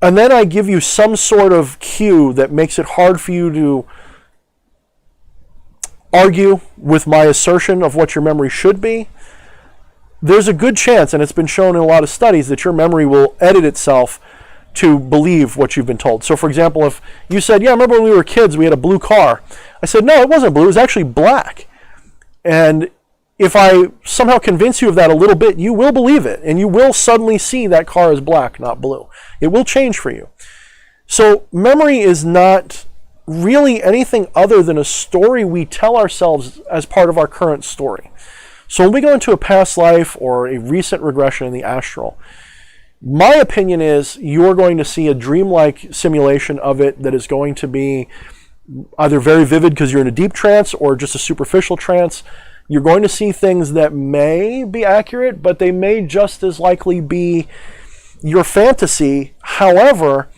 and then I give you some sort of cue that makes it hard for you to argue with my assertion of what your memory should be, there's a good chance, and it's been shown in a lot of studies, that your memory will edit itself to believe what you've been told. So for example, if you said, yeah, I remember when we were kids, we had a blue car. I said, no, it wasn't blue, it was actually black. And if I somehow convince you of that a little bit, you will believe it, and you will suddenly see that car is black, not blue. It will change for you. So memory is not really anything other than a story we tell ourselves as part of our current story. So when we go into a past life or a recent regression in the astral, my opinion is you're going to see a dreamlike simulation of it that is going to be either very vivid because you're in a deep trance or just a superficial trance. You're going to see things that may be accurate, but they may just as likely be your fantasy. However,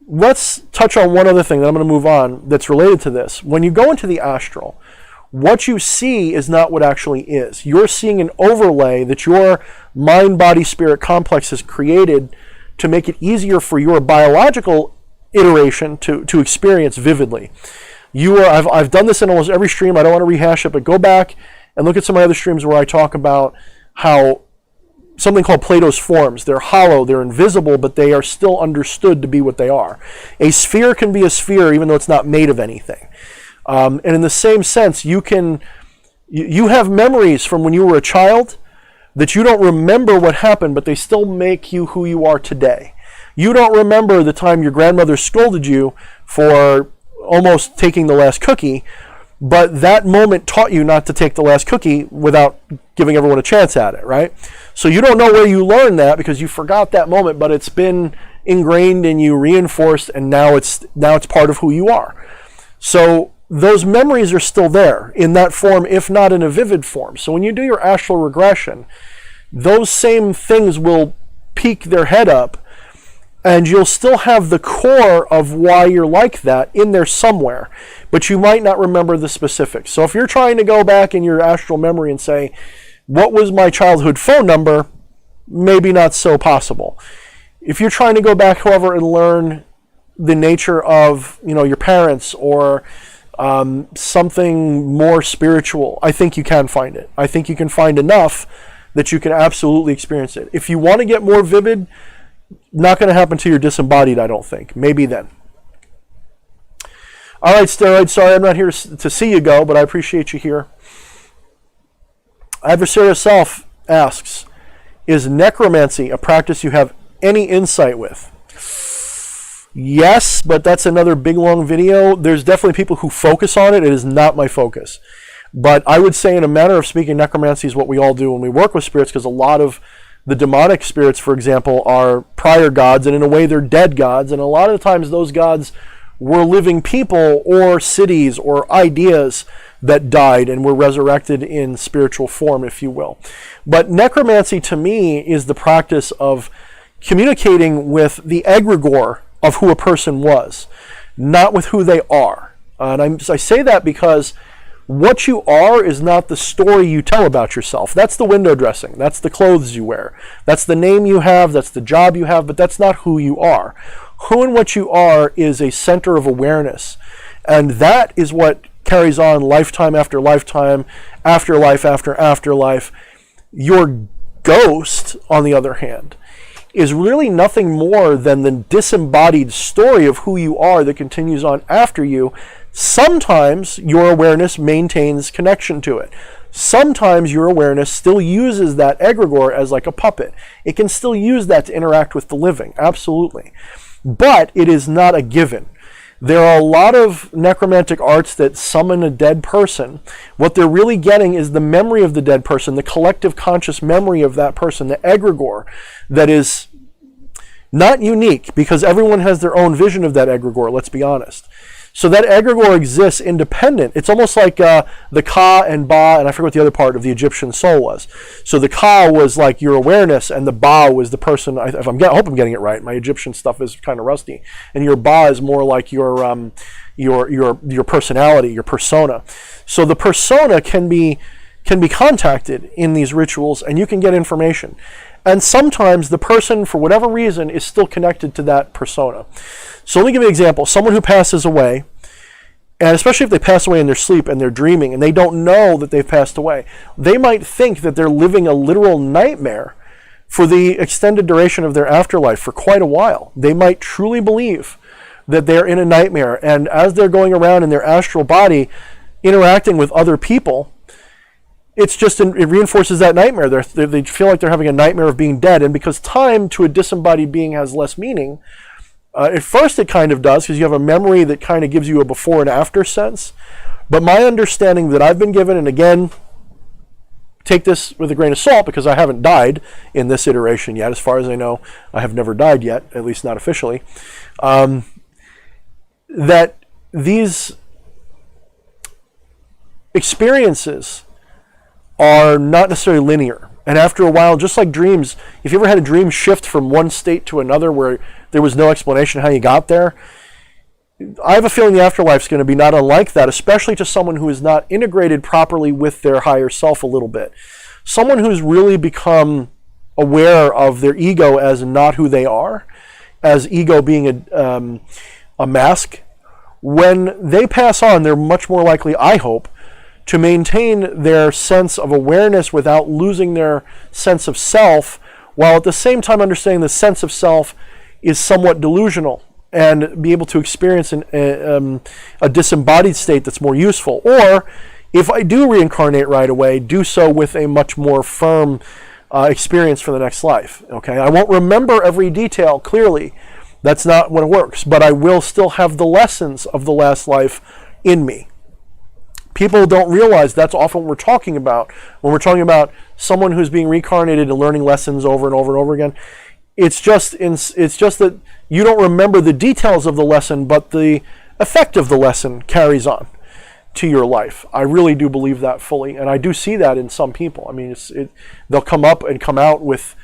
let's touch on one other thing, then I'm going to move on, that's related to this. When you go into the astral, what you see is not what actually is. You're seeing an overlay that your mind-body-spirit complex has created to make it easier for your biological iteration to experience vividly. I've done this in almost every stream. I don't want to rehash it, but go back and look at some of my other streams where I talk about how something called Plato's forms. They're hollow, they're invisible, but they are still understood to be what they are. A sphere can be a sphere even though it's not made of anything. And in the same sense, you have memories from when you were a child that you don't remember what happened, but they still make you who you are today. You don't remember the time your grandmother scolded you for almost taking the last cookie, but that moment taught you not to take the last cookie without giving everyone a chance at it, right? So you don't know where you learned that because you forgot that moment, but it's been ingrained in you, reinforced, and now it's part of who you are. So those memories are still there in that form, if not in a vivid form. So when you do your astral regression, those same things will peek their head up, and you'll still have the core of why you're like that in there somewhere, but you might not remember the specifics. So if you're trying to go back in your astral memory and say, what was my childhood phone number? Maybe not so possible. If you're trying to go back, however, and learn the nature of, your parents or something more spiritual, I think you can find it. I think you can find enough that you can absolutely experience it. If you want to get more vivid, not going to happen till you're disembodied, I don't think. Maybe then. All right, Steroid, sorry I'm not here to see you go, but I appreciate you here. Adversarial Self asks, is necromancy a practice you have any insight with? Yes, but that's another big long video. There's definitely people who focus on it. It is not my focus. But I would say in a manner of speaking, necromancy is what we all do when we work with spirits, because a lot of the demonic spirits, for example, are prior gods, and in a way they're dead gods, and a lot of the times those gods were living people or cities or ideas that died and were resurrected in spiritual form, if you will. But necromancy to me is the practice of communicating with the egregore of who a person was, not with who they are. And I say that because what you are is not the story you tell about yourself. That's the window dressing. That's the clothes you wear. That's the name you have. That's the job you have. But that's not who you are. Who and what you are is a center of awareness. And that is what carries on lifetime after lifetime, afterlife after afterlife. Your ghost, on the other hand, is really nothing more than the disembodied story of who you are that continues on after you. Sometimes your awareness maintains connection to it. Sometimes your awareness still uses that egregore as like a puppet. It can still use that to interact with the living, absolutely. But it is not a given. There are a lot of necromantic arts that summon a dead person. What they're really getting is the memory of the dead person, the collective conscious memory of that person, the egregore, that is not unique, because everyone has their own vision of that egregore, let's be honest. So that egregore exists independent. It's almost like the Ka and Ba, and I forget what the other part of the Egyptian soul was. So the Ka was like your awareness, and the Ba was the person. I hope I'm getting it right. My Egyptian stuff is kind of rusty. And your Ba is more like your personality, your persona. So the persona can be contacted in these rituals, and you can get information. And sometimes the person, for whatever reason, is still connected to that persona. So let me give you an example. Someone who passes away, and especially if they pass away in their sleep and they're dreaming and they don't know that they've passed away, they might think that they're living a literal nightmare for the extended duration of their afterlife for quite a while. They might truly believe that they're in a nightmare, and as they're going around in their astral body interacting with other people, it reinforces that nightmare. They feel like they're having a nightmare of being dead. And because time to a disembodied being has less meaning, at first it kind of does, because you have a memory that kind of gives you a before and after sense. But my understanding that I've been given, and again, take this with a grain of salt because I haven't died in this iteration yet. As far as I know, I have never died yet, at least not officially. That these experiences are not necessarily linear. And after a while, just like dreams, if you ever had a dream shift from one state to another where there was no explanation how you got there, I have a feeling the afterlife is going to be not unlike that, especially to someone who is not integrated properly with their higher self a little bit. Someone who's really become aware of their ego as not who they are, as ego being a mask. When they pass on, they're much more likely, I hope, to maintain their sense of awareness without losing their sense of self, while at the same time understanding the sense of self is somewhat delusional, and be able to experience a disembodied state that's more useful. Or, if I do reincarnate right away, do so with a much more firm experience for the next life. Okay, I won't remember every detail clearly. That's not what it works. But I will still have the lessons of the last life in me. People don't realize that's often what we're talking about when we're talking about someone who's being reincarnated and learning lessons over and over and over again. It's just that you don't remember the details of the lesson, but the effect of the lesson carries on. to your life. I really do believe that fully, and I do see that in some people. I mean, they'll come up and come out with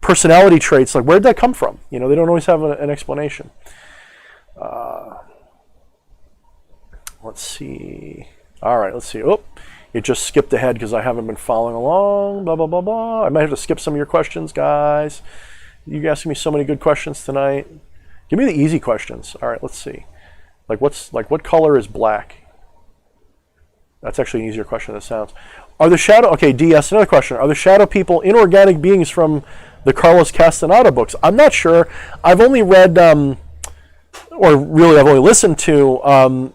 personality traits like, where'd that come from? You know, they don't always have an explanation. Let's see. All right, let's see. Oh, it just skipped ahead because I haven't been following along. Blah, blah, blah, blah. I might have to skip some of your questions, guys. You asking me so many good questions tonight. Give me the easy questions. All right, let's see. What color is black? That's actually an easier question than it sounds. Are the shadow... Okay, DS, another question. Are the shadow people inorganic beings from the Carlos Castaneda books? I'm not sure. I've only read... or really, I've only listened to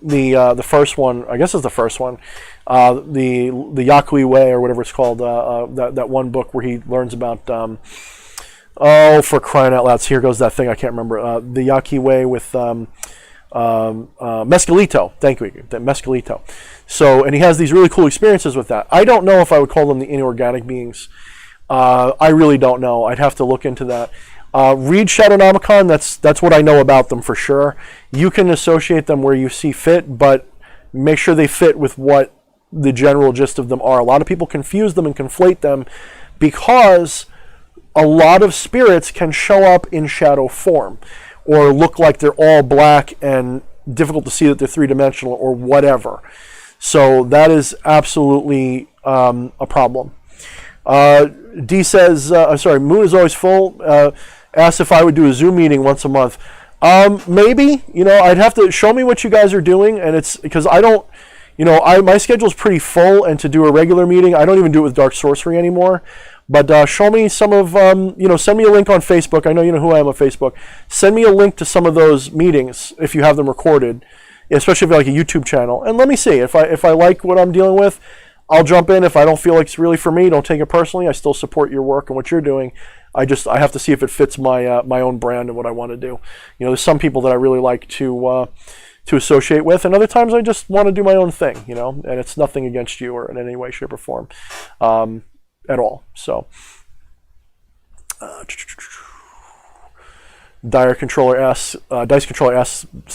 the first one. I guess it's the first one. The Yakui Way, or whatever it's called. That one book where he learns about... for crying out loud. So here goes that thing I can't remember. The Yaqui Way with... Mescalito, thank you, Mescalito. So, and he has these really cool experiences with that. I don't know if I would call them the inorganic beings. I really don't know. I'd have to look into that. Read Shadownomicon. That's what I know about them for sure. You can associate them where you see fit, but make sure they fit with what the general gist of them are. A lot of people confuse them and conflate them because a lot of spirits can show up in shadow form, or look like they're all black and difficult to see that they're three-dimensional or whatever. So that is absolutely a problem. D says, Moon is always full. Asked if I would do a Zoom meeting once a month. Maybe. You know, I'd have to show me what you guys are doing, and it's because I don't, my schedule is pretty full, and to do a regular meeting, I don't even do it with Dark Sorcery anymore. But show me some of, send me a link on Facebook. I know you know who I am on Facebook. Send me a link to some of those meetings if you have them recorded, especially if you have like a YouTube channel. And let me see. If I like what I'm dealing with, I'll jump in. If I don't feel like it's really for me, don't take it personally. I still support your work and what you're doing. I have to see if it fits my my own brand and what I want to do. You know, there's some people that I really like to associate with, and other times I just want to do my own thing, and it's nothing against you or in any way, shape, or form. At all. So Dice Controller asks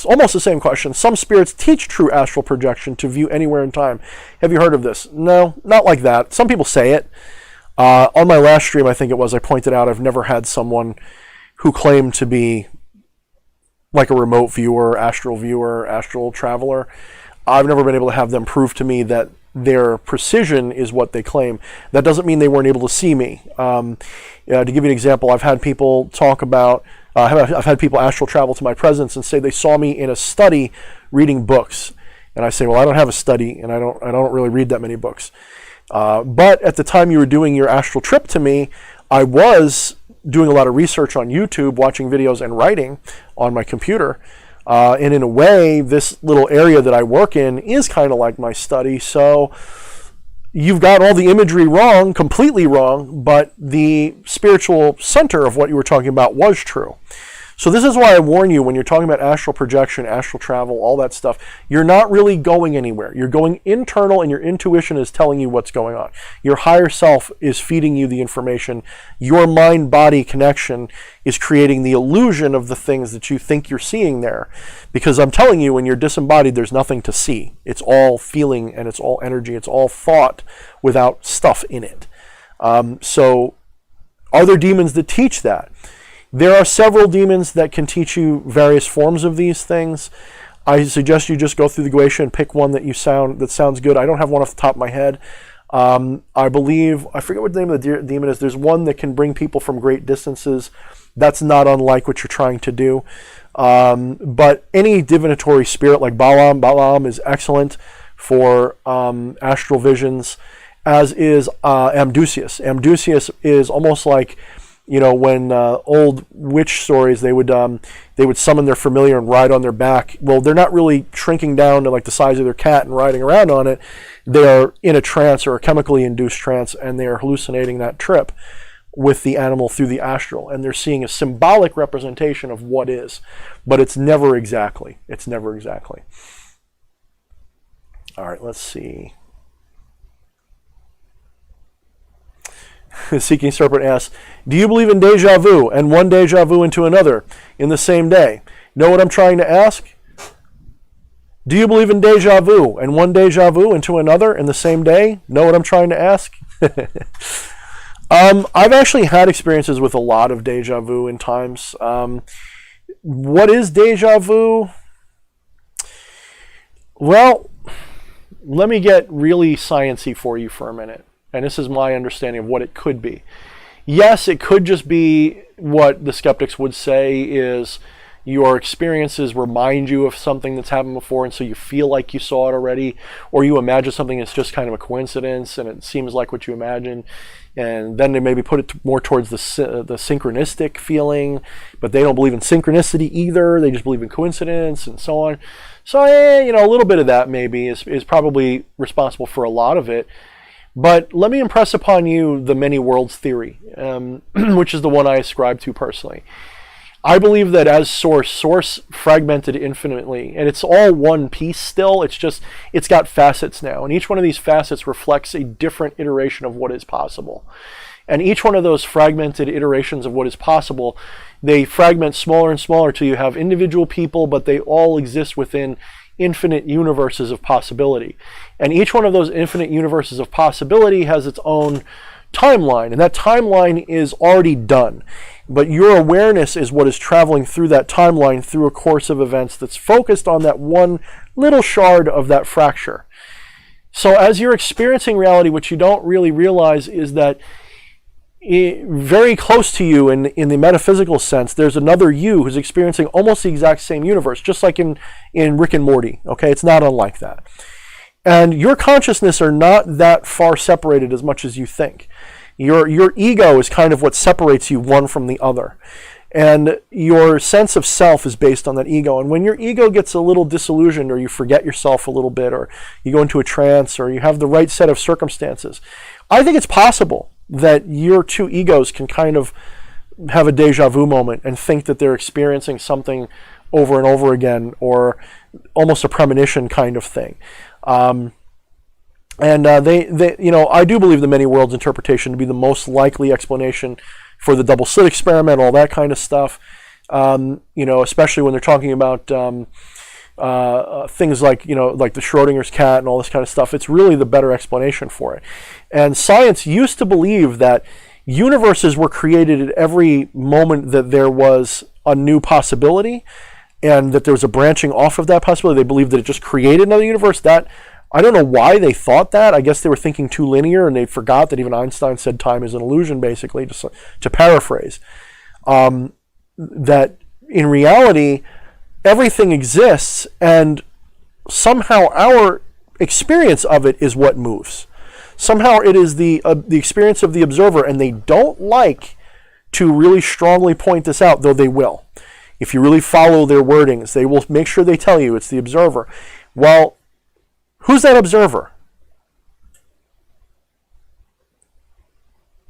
almost the same question. Some spirits teach true astral projection to view anywhere in time. Have you heard of this? No, not like that. Some people say it. On my last stream, I think it was, I pointed out I've never had someone who claimed to be like a remote viewer, astral traveler. I've never been able to have them prove to me that their precision is what they claim. That doesn't mean they weren't able to see me. To give you an example, I've had people talk about, I've had people astral travel to my presence and say they saw me in a study reading books. And I say, well, I don't have a study, and I don't really read that many books. But at the time you were doing your astral trip to me, I was doing a lot of research on YouTube, watching videos and writing on my computer. And in a way, this little area that I work in is kind of like my study. So you've got all the imagery wrong, completely wrong, but the spiritual center of what you were talking about was true. So this is why I warn you, when you're talking about astral projection, astral travel, all that stuff, you're not really going anywhere. You're going internal, and your intuition is telling you what's going on. Your higher self is feeding you the information. Your mind-body connection is creating the illusion of the things that you think you're seeing there. Because I'm telling you, when you're disembodied, there's nothing to see. It's all feeling, and it's all energy. It's all thought without stuff in it. So are there demons that teach that? There are several demons that can teach you various forms of these things. I suggest you just go through the Goetia and pick one that sounds good. I don't have one off the top of my head. I forget what the name of the demon is. There's one that can bring people from great distances. That's not unlike what you're trying to do. But any divinatory spirit like Balaam is excellent for astral visions, as is Amdusias. Amdusias is almost like, when old witch stories, they would summon their familiar and ride on their back. Well, they're not really shrinking down to like the size of their cat and riding around on it. They're in a trance or a chemically induced trance, and they are hallucinating that trip with the animal through the astral. And they're seeing a symbolic representation of what is, but it's never exactly. All right, let's see. Seeking Serpent asks, do you believe in deja vu and one deja vu into another in the same day? Know what I'm trying to ask? Do you believe in deja vu and one deja vu into another in the same day? Know what I'm trying to ask? I've actually had experiences with a lot of deja vu in times. What is deja vu? Well, let me get really sciencey for you for a minute. And this is my understanding of what it could be. Yes, it could just be what the skeptics would say is your experiences remind you of something that's happened before, and so you feel like you saw it already, or you imagine something that's just kind of a coincidence and it seems like what you imagined. And then they maybe put it more towards the synchronistic feeling, but they don't believe in synchronicity either. They just believe in coincidence and so on. So, a little bit of that maybe is probably responsible for a lot of it. But let me impress upon you the many worlds theory, which is the one I ascribe to personally. I believe that as source fragmented infinitely, and it's all one piece still, it's got facets now, and each one of these facets reflects a different iteration of what is possible. And each one of those fragmented iterations of what is possible, they fragment smaller and smaller till you have individual people, but they all exist within infinite universes of possibility. And each one of those infinite universes of possibility has its own timeline, and that timeline is already done. But your awareness is what is traveling through that timeline through a course of events that's focused on that one little shard of that fracture. So as you're experiencing reality, what you don't really realize is that very close to you in the metaphysical sense, there's another you who's experiencing almost the exact same universe, just like in Rick and Morty. Okay, it's not unlike that. And your consciousness are not that far separated as much as you think. Your ego is kind of what separates you one from the other. And your sense of self is based on that ego. And when your ego gets a little disillusioned, or you forget yourself a little bit, or you go into a trance, or you have the right set of circumstances, I think it's possible that your two egos can kind of have a deja vu moment and think that they're experiencing something over and over again, or almost a premonition kind of thing. I do believe the many worlds interpretation to be the most likely explanation for the double slit experiment, all that kind of stuff. Especially when they're talking about things like the Schrodinger's cat and all this kind of stuff. It's really the better explanation for it. And science used to believe that universes were created at every moment that there was a new possibility, and that there was a branching off of that possibility. They believed that it just created another universe. That, I don't know why they thought that. I guess they were thinking too linear, and they forgot that even Einstein said time is an illusion, basically, just to paraphrase. That in reality, everything exists, and somehow our experience of it is what moves. Somehow it is the experience of the observer, and they don't like to really strongly point this out, though they will. If you really follow their wordings, they will make sure they tell you it's the observer. Well, who's that observer?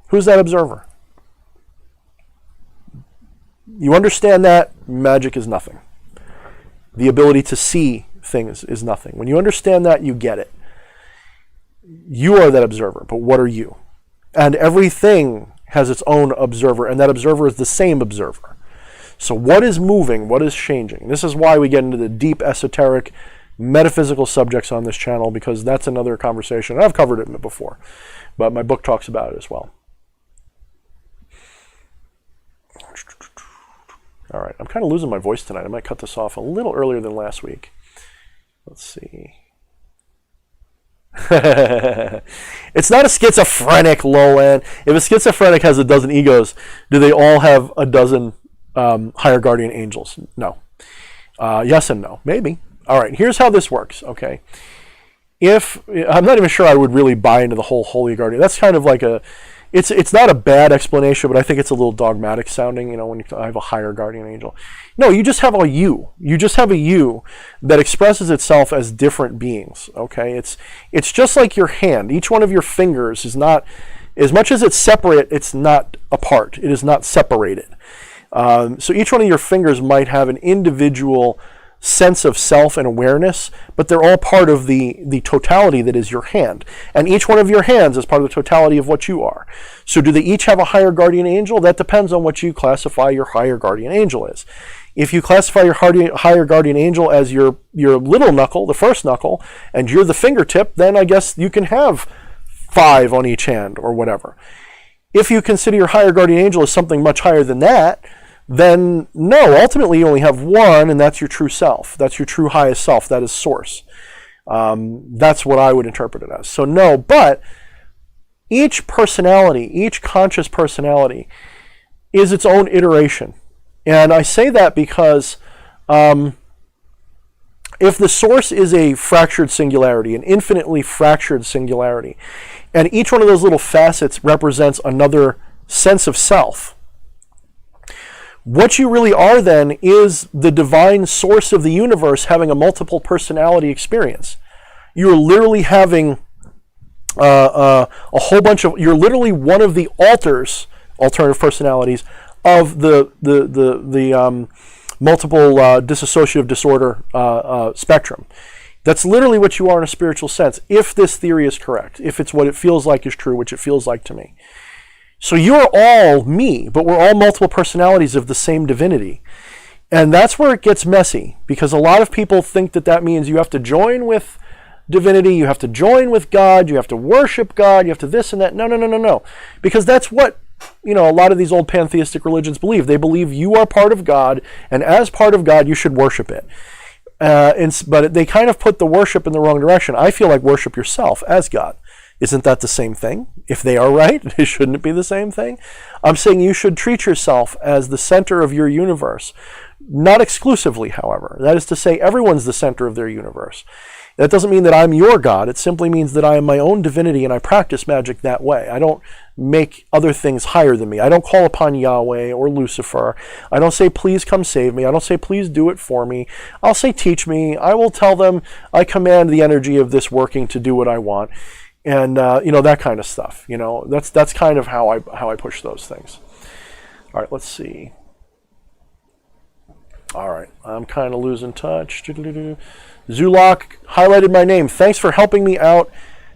Who's that observer? You understand that magic is nothing. The ability to see things is nothing. When you understand that, you get it. You are that observer, but what are you? And everything has its own observer, and that observer is the same observer. So what is moving? What is changing? This is why we get into the deep esoteric metaphysical subjects on this channel, because that's another conversation. I've covered it before, but my book talks about it as well. All right, I'm kind of losing my voice tonight. I might cut this off a little earlier than last week. Let's see. It's not a schizophrenic, Lowland. If a schizophrenic has a dozen egos, do they all have a dozen higher guardian angels? No. Yes and no. Maybe. All right, here's how this works, okay? I'm not even sure I would really buy into the whole holy guardian. That's kind of like it's not a bad explanation, but I think it's a little dogmatic sounding, when I have a higher guardian angel. No, you just have a you. You just have a you that expresses itself as different beings, okay? It's just like your hand. Each one of your fingers is not, as much as it's separate, it's not apart. It is not separated. So each one of your fingers might have an individual sense of self and awareness, but they're all part of the totality that is your hand. And each one of your hands is part of the totality of what you are. So do they each have a higher guardian angel? That depends on what you classify your higher guardian angel as. If you classify your higher guardian angel as your little knuckle, the first knuckle, and you're the fingertip, then I guess you can have 5 on each hand or whatever. If you consider your higher guardian angel as something much higher than that, then no, ultimately you only have one, and that's your true self. That's your true highest self. That is source. That's what I would interpret it as. So no, but each personality, each conscious personality is its own iteration. And I say that because if the source is a fractured singularity, an infinitely fractured singularity, and each one of those little facets represents another sense of self, what you really are then is the divine source of the universe having a multiple personality experience. You're literally having a whole bunch of, you're literally one of the alternative personalities of the multiple dissociative disorder spectrum. That's literally what you are in a spiritual sense, if this theory is correct, if it's what it feels like is true, which it feels like to me. So you're all me, but we're all multiple personalities of the same divinity. And that's where it gets messy, because a lot of people think that that means you have to join with divinity, you have to join with God, you have to worship God, you have to this and that. No. Because that's what, a lot of these old pantheistic religions believe. They believe you are part of God, and as part of God, you should worship it. But they kind of put the worship in the wrong direction. I feel like worship yourself as God. Isn't that the same thing? If they are right, shouldn't it be the same thing? I'm saying you should treat yourself as the center of your universe. Not exclusively, however. That is to say, everyone's the center of their universe. That doesn't mean that I'm your God. It simply means that I am my own divinity and I practice magic that way. I don't make other things higher than me. I don't call upon Yahweh or Lucifer. I don't say, please come save me. I don't say, please do it for me. I'll say, teach me. I will tell them, I command the energy of this working to do what I want. And that kind of stuff. That's kind of how I push those things. All right, let's see. All right, I'm kind of losing touch. Zulok highlighted my name. Thanks for helping me out,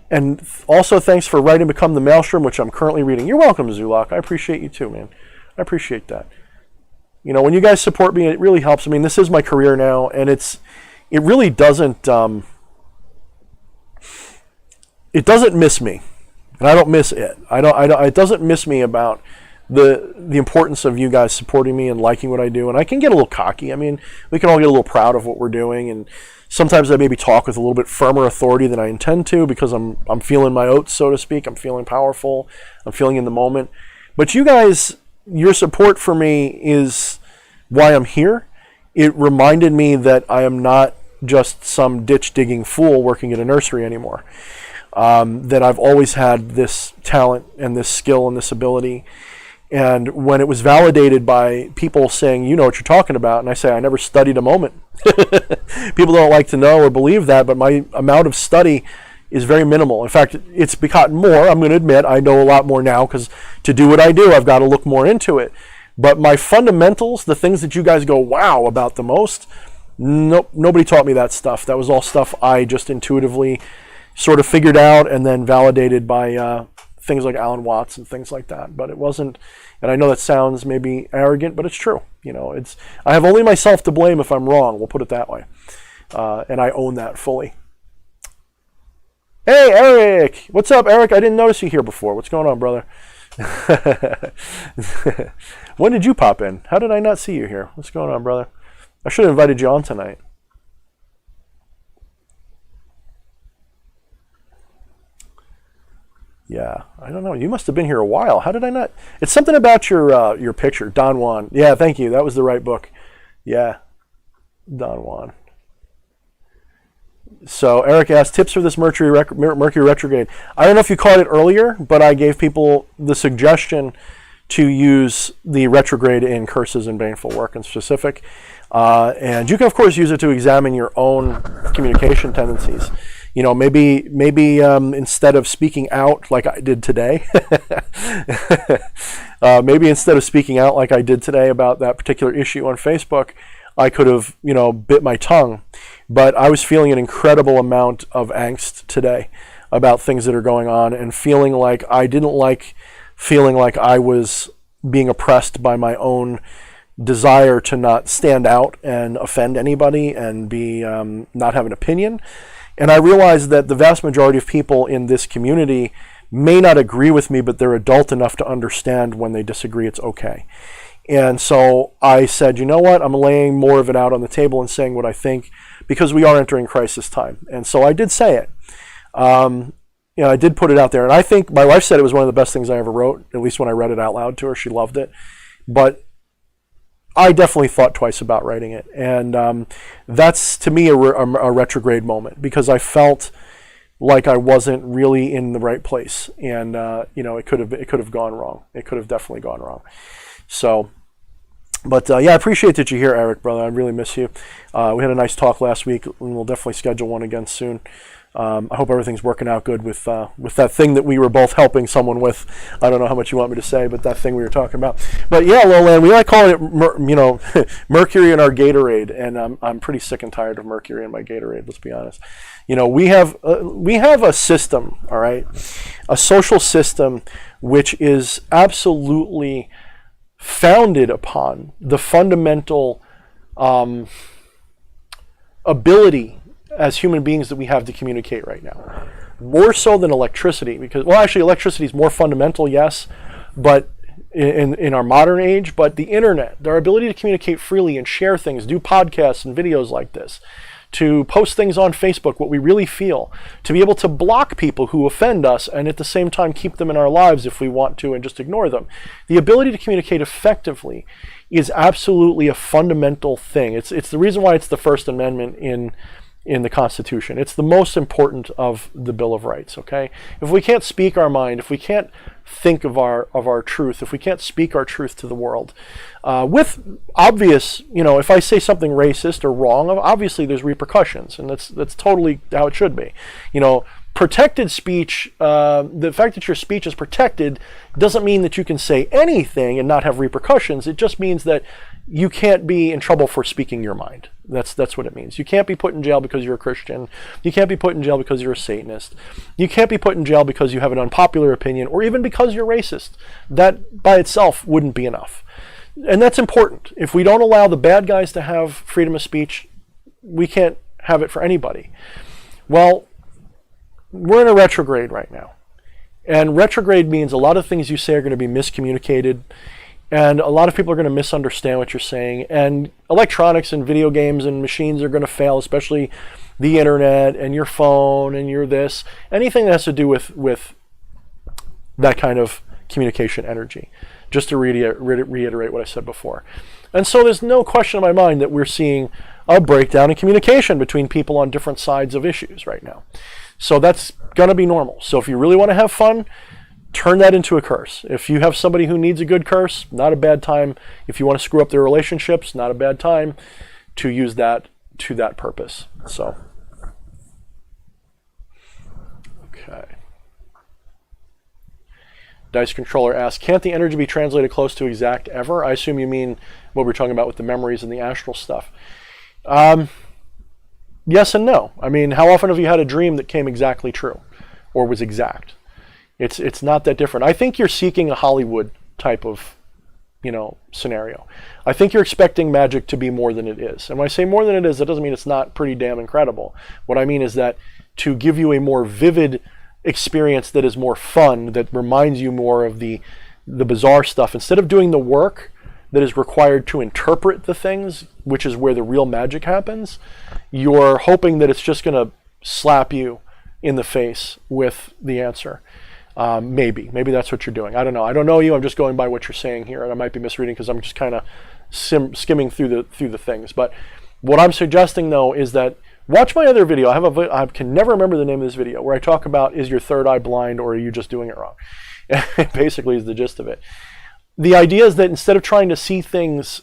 and also thanks for writing Become the Maelstrom, which I'm currently reading. You're welcome, Zulok. I appreciate you too, man. I appreciate that. When you guys support me, it really helps. I mean, this is my career now, and it really doesn't. It doesn't miss me, and I don't miss it. It doesn't miss me about the importance of you guys supporting me and liking what I do. And I can get a little cocky. I mean, we can all get a little proud of what we're doing, and sometimes I maybe talk with a little bit firmer authority than I intend to, because I'm feeling my oats, so to speak. I'm feeling powerful. I'm feeling in the moment. But you guys, your support for me is why I'm here. It reminded me that I am not just some ditch-digging fool working at a nursery anymore. That I've always had this talent and this skill and this ability. And when it was validated by people saying, you know what you're talking about, and I say, I never studied a moment. People don't like to know or believe that, but my amount of study is very minimal. In fact, it's gotten more. I'm going to admit I know a lot more now, because to do what I do, I've got to look more into it. But my fundamentals, the things that you guys go wow about the most, nope, nobody taught me that stuff. That was all stuff I just intuitively sort of figured out and then validated by things like Alan Watts and things like that. But it wasn't, and I know that sounds maybe arrogant, but it's true. I have only myself to blame if I'm wrong. We'll put it that way. And I own that fully. Hey, Eric! What's up, Eric? I didn't notice you here before. What's going on, brother? When did you pop in? How did I not see you here? What's going on, brother? I should have invited you on tonight. Yeah, I don't know. You must have been here a while. How did I not? It's something about your picture, Don Juan. Yeah, thank you. That was the right book. Yeah, Don Juan. So Eric asked, tips for this Mercury retrograde. I don't know if you caught it earlier, but I gave people the suggestion to use the retrograde in curses and baneful work in specific. And you can, of course, use it to examine your own communication tendencies. Maybe instead of speaking out like I did today, maybe instead of speaking out like I did today about that particular issue on Facebook, I could have, bit my tongue. But I was feeling an incredible amount of angst today about things that are going on, and feeling like I didn't like feeling like I was being oppressed by my own desire to not stand out and offend anybody and be not have an opinion. And I realized that the vast majority of people in this community may not agree with me, but they're adult enough to understand when they disagree, it's okay. And so I said, you know what, I'm laying more of it out on the table and saying what I think, because we are entering crisis time. And so I did say it. I did put it out there. And I think my wife said it was one of the best things I ever wrote, at least when I read it out loud to her. She loved it. But I definitely thought twice about writing it. And that's, to me, a retrograde moment, because I felt like I wasn't really in the right place. And, it could have gone wrong. It could have definitely gone wrong. So, but I appreciate that you're here, Eric, brother. I really miss you. We had a nice talk last week, and we'll definitely schedule one again soon. I hope everything's working out good with that thing that we were both helping someone with. I don't know how much you want me to say, but that thing we were talking about. But yeah, Lowland, we like calling it, Mercury in our Gatorade, and I'm pretty sick and tired of Mercury in my Gatorade. Let's be honest. We have a system, all right, a social system which is absolutely founded upon the fundamental ability as human beings that we have to communicate right now. More so than electricity, because, well, actually electricity is more fundamental, yes, but in our modern age, but the internet, our ability to communicate freely and share things, do podcasts and videos like this, to post things on Facebook, what we really feel, to be able to block people who offend us and at the same time keep them in our lives if we want to and just ignore them. The ability to communicate effectively is absolutely a fundamental thing. It's the reason why it's the First Amendment in the Constitution. It's the most important of the Bill of Rights, okay? If we can't speak our mind, if we can't think of our truth, if we can't speak our truth to the world, with obvious, if I say something racist or wrong, obviously there's repercussions, and that's totally how it should be. Protected speech, the fact that your speech is protected doesn't mean that you can say anything and not have repercussions. It just means that you can't be in trouble for speaking your mind. That's what it means. You can't be put in jail because you're a Christian. You can't be put in jail because you're a Satanist. You can't be put in jail because you have an unpopular opinion, or even because you're racist. That by itself wouldn't be enough. And that's important. If we don't allow the bad guys to have freedom of speech, we can't have it for anybody. Well, we're in a retrograde right now. And retrograde means a lot of things you say are going to be miscommunicated, and a lot of people are going to misunderstand what you're saying. And electronics and video games and machines are going to fail, especially the internet and your phone and your this. Anything that has to do with that kind of communication energy. Just to reiterate what I said before. And so there's no question in my mind that we're seeing a breakdown in communication between people on different sides of issues right now. So that's going to be normal. So if you really want to have fun, turn that into a curse. If you have somebody who needs a good curse, not a bad time. If you want to screw up their relationships, not a bad time to use that to that purpose. So, okay. Dice Controller asks, can't the energy be translated close to exact ever? I assume you mean what we're talking about with the memories and the astral stuff. Yes and no. I mean, how often have you had a dream that came exactly true or was exact? It's not that different. I think you're seeking a Hollywood type of, scenario. I think you're expecting magic to be more than it is. And when I say more than it is, that doesn't mean it's not pretty damn incredible. What I mean is that to give you a more vivid experience that is more fun, that reminds you more of the bizarre stuff, instead of doing the work that is required to interpret the things, which is where the real magic happens, you're hoping that it's just going to slap you in the face with the answer. Maybe that's what you're doing. I don't know. I don't know you. I'm just going by what you're saying here, and I might be misreading because I'm just kind of skimming through the things. But what I'm suggesting though is that watch my other video. I can never remember the name of this video where I talk about, is your third eye blind or are you just doing it wrong? Basically is the gist of it. The idea is that instead of trying to see things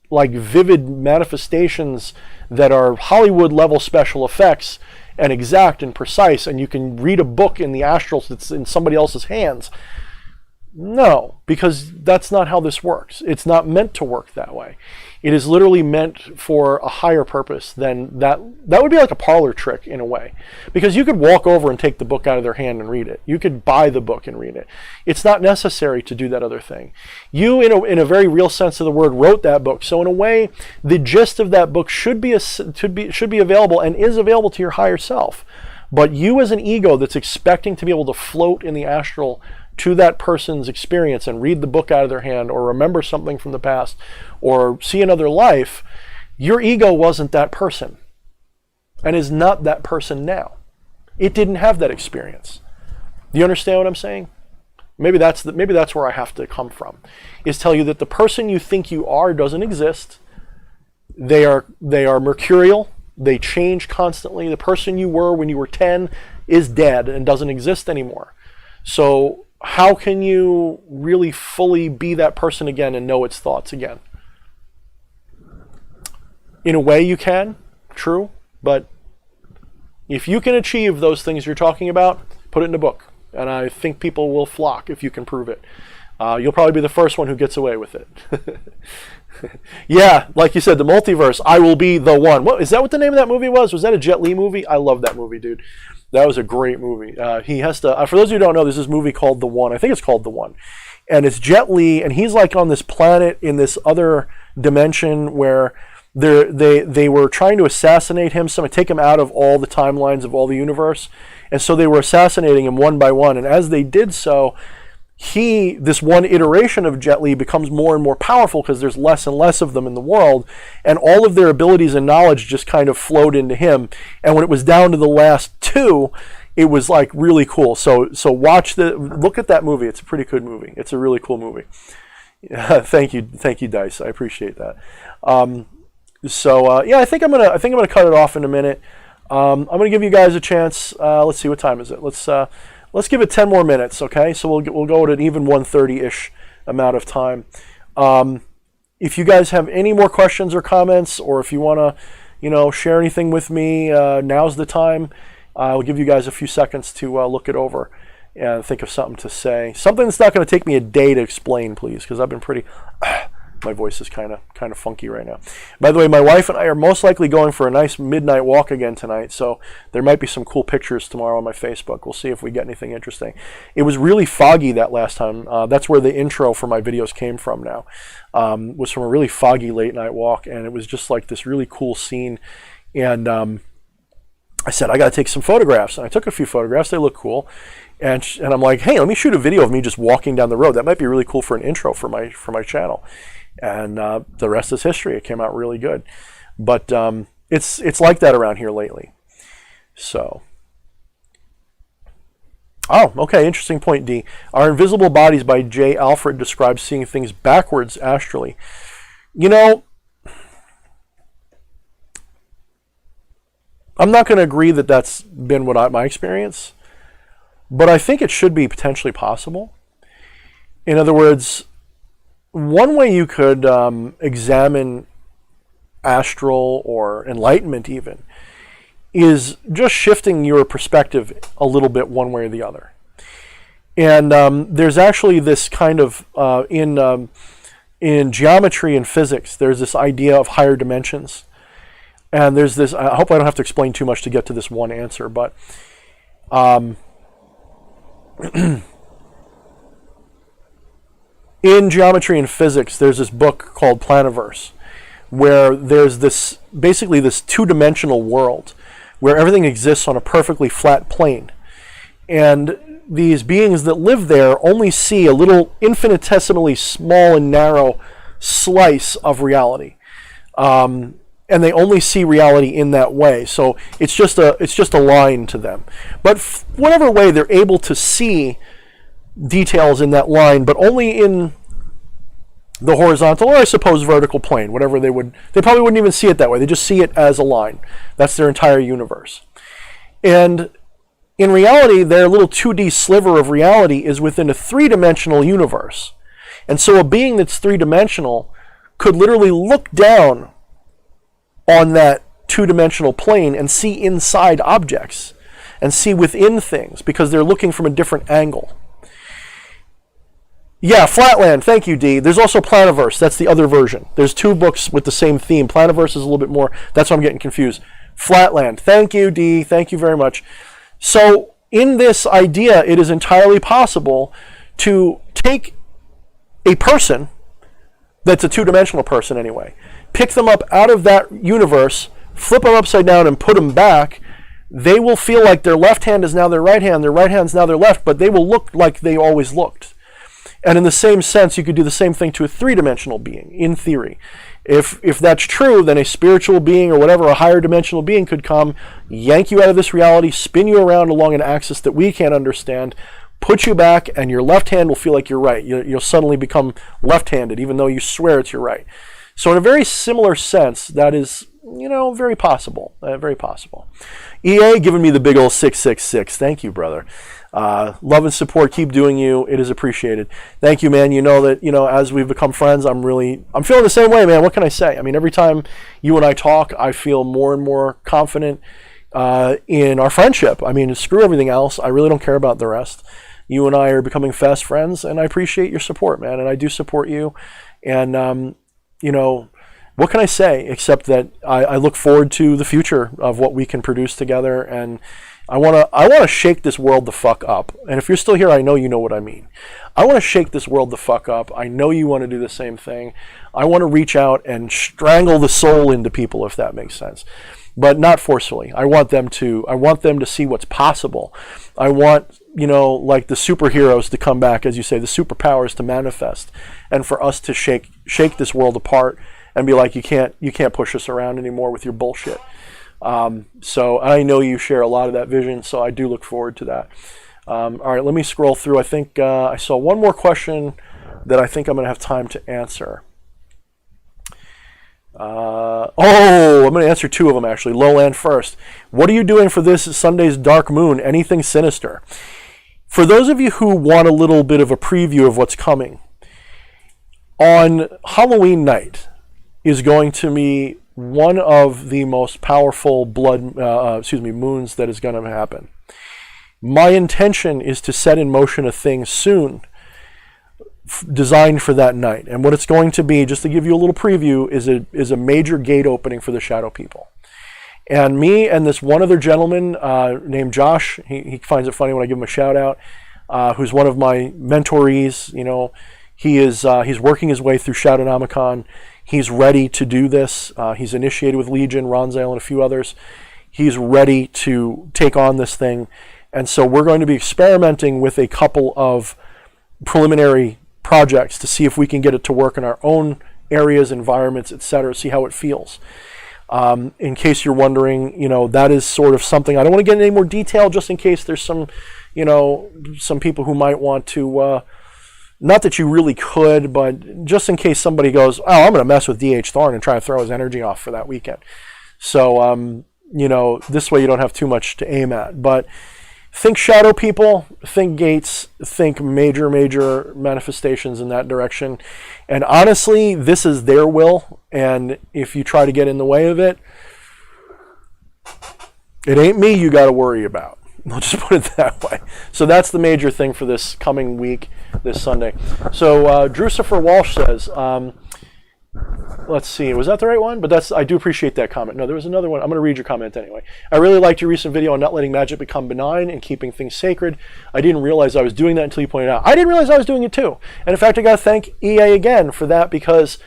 like vivid manifestations that are Hollywood level special effects and exact and precise, and you can read a book in the astrals that's in somebody else's hands, No, because that's not how this works. It's not meant to work that way. It is literally meant for a higher purpose than that. That would be like a parlor trick in a way, because you could walk over and take the book out of their hand and read it. You could buy the book and read it. It's not necessary to do that other thing. You, in a very real sense of the word, wrote that book. So in a way, the gist of that book should be available and is available to your higher self. But you as an ego that's expecting to be able to float in the astral to that person's experience and read the book out of their hand or remember something from the past or see another life, your ego wasn't that person and is not that person now. It didn't have that experience. Do you understand what I'm saying? Maybe that's where I have to come from, is tell you that the person you think you are doesn't exist. They are mercurial. They change constantly. The person you were when you were 10 is dead and doesn't exist anymore. So how can you really fully be that person again and know its thoughts again? In a way you can, true, but if you can achieve those things you're talking about, put it in a book. And I think people will flock if you can prove it. You'll probably be the first one who gets away with it. Yeah, like you said, the multiverse, I will be the one. What, is that what the name of that movie was? Was that a Jet Li movie? I love that movie, dude. That was a great movie. He has to, for those of you who don't know, there's this movie called The One. I think it's called The One. And it's Jet Li, and he's like on this planet in this other dimension where they were trying to assassinate him, so take him out of all the timelines of all the universe. And so they were assassinating him one by one. And as they did so, this one iteration of Jet Li becomes more and more powerful because there's less and less of them in the world, and all of their abilities and knowledge just kind of flowed into him. And when it was down to the last two, it was like really cool. So look at that movie. It's a pretty good movie. It's a really cool movie. Thank you, Dice. I appreciate that. Yeah, I think I'm gonna cut it off in a minute. I'm gonna give you guys a chance. Let's see, what time is it? Let's give it 10 more minutes, okay? So we'll go at an even 1:30-ish amount of time. If you guys have any more questions or comments, or if you want to, share anything with me, now's the time. I'll give you guys a few seconds to look it over and think of something to say. Something that's not going to take me a day to explain, please, because I've been pretty... My voice is kind of funky right now. By the way, my wife and I are most likely going for a nice midnight walk again tonight, so there might be some cool pictures tomorrow on my Facebook. We'll see if we get anything interesting. It was really foggy that last time. That's where the intro for my videos came from now. Was from a really foggy late night walk, and it was just like this really cool scene. And I said, I got to take some photographs. And I took a few photographs. They look cool. And I'm like, hey, let me shoot a video of me just walking down the road. That might be really cool for an intro for my channel. And the rest is history. It came out really good. But it's like that around here lately. So. Oh, okay. Interesting point, D. Our Invisible Bodies by J. Alfred describes seeing things backwards astrally. I'm not going to agree that that's been my experience. But I think it should be potentially possible. In other words, one way you could examine astral or enlightenment even is just shifting your perspective a little bit one way or the other. And there's actually this kind of, in geometry and physics, there's this idea of higher dimensions. And there's this, I hope I don't have to explain too much to get to this one answer, but... in geometry and physics, there's this book called Planiverse, where there's basically this two-dimensional world where everything exists on a perfectly flat plane. And these beings that live there only see a little infinitesimally small and narrow slice of reality. And they only see reality in that way. So it's just a line to them. But whatever way, they're able to see details in that line, but only in the horizontal, or I suppose vertical plane, whatever they probably wouldn't even see it that way. They just see it as a line. That's their entire universe. And in reality, their little 2D sliver of reality is within a three-dimensional universe. And so a being that's three-dimensional could literally look down on that two-dimensional plane and see inside objects and see within things because they're looking from a different angle. Yeah, Flatland. Thank you, D. There's also Planiverse. That's the other version. There's 2 books with the same theme. Planiverse is a little bit more. That's why I'm getting confused. Flatland. Thank you, D. Thank you very much. So in this idea, it is entirely possible to take a person that's a 2-dimensional person anyway, pick them up out of that universe, flip them upside down and put them back. They will feel like their left hand is now their right hand is now their left, but they will look like they always looked. And in the same sense, you could do the same thing to a 3-dimensional being, in theory. If that's true, then a spiritual being or whatever, a higher dimensional being could come, yank you out of this reality, spin you around along an axis that we can't understand, put you back, and your left hand will feel like you're right. You'll suddenly become left-handed, even though you swear it's your right. So in a very similar sense, that is, very possible. Very possible. EA giving me the big old 666. Thank you, brother. Love and support. Keep doing you. It is appreciated. Thank you, man. You know that, as we've become friends, I'm feeling the same way, man. What can I say? I mean, every time you and I talk, I feel more and more confident in our friendship. I mean, screw everything else. I really don't care about the rest. You and I are becoming fast friends, and I appreciate your support, man. And I do support you. And, what can I say except that I look forward to the future of what we can produce together. And I want to shake this world the fuck up. And if you're still here, I know you know what I mean. I want to shake this world the fuck up. I know you want to do the same thing. I want to reach out and strangle the soul into people, if that makes sense. But not forcefully. I want them to see what's possible. I want, like the superheroes to come back, as you say, the superpowers to manifest, and for us to shake this world apart and be like, you can't push us around anymore with your bullshit. So I know you share a lot of that vision, so I do look forward to that. All right, let me scroll through. I think I saw one more question that I think I'm going to have time to answer. I'm going to answer 2 of them, actually. Lowland first. What are you doing for this Sunday's Dark Moon? Anything sinister? For those of you who want a little bit of a preview of what's coming, on Halloween night is going to be one of the most powerful moons that is going to happen. My intention is to set in motion a thing soon designed for that night. And what it's going to be, just to give you a little preview, is a major gate opening for the Shadow People. And me and this one other gentleman named Josh, he finds it funny when I give him a shout out, who's one of my mentorees. He's working his way through Shadownomicon. He's ready to do this. He's initiated with Legion, Ronzale, and a few others. He's ready to take on this thing. And so we're going to be experimenting with a couple of preliminary projects to see if we can get it to work in our own areas, environments, etc., see how it feels. In case you're wondering, that is sort of something. I don't want to get into any more detail, just in case there's some people who might want to, not that you really could, but just in case somebody goes, oh, I'm going to mess with D.H. Thorne and try to throw his energy off for that weekend. So, this way you don't have too much to aim at. But think Shadow People, think gates, think major manifestations in that direction. And honestly, this is their will. And if you try to get in the way of it, it ain't me you got to worry about. I'll just put it that way. So that's the major thing for this coming week, this Sunday. So Drucifer Walsh says, let's see, was that the right one? But I do appreciate that comment. No, there was another one. I'm going to read your comment anyway. I really liked your recent video on not letting magic become benign and keeping things sacred. I didn't realize I was doing that until you pointed out. I didn't realize I was doing it too. And in fact, I got to thank EA again for that, because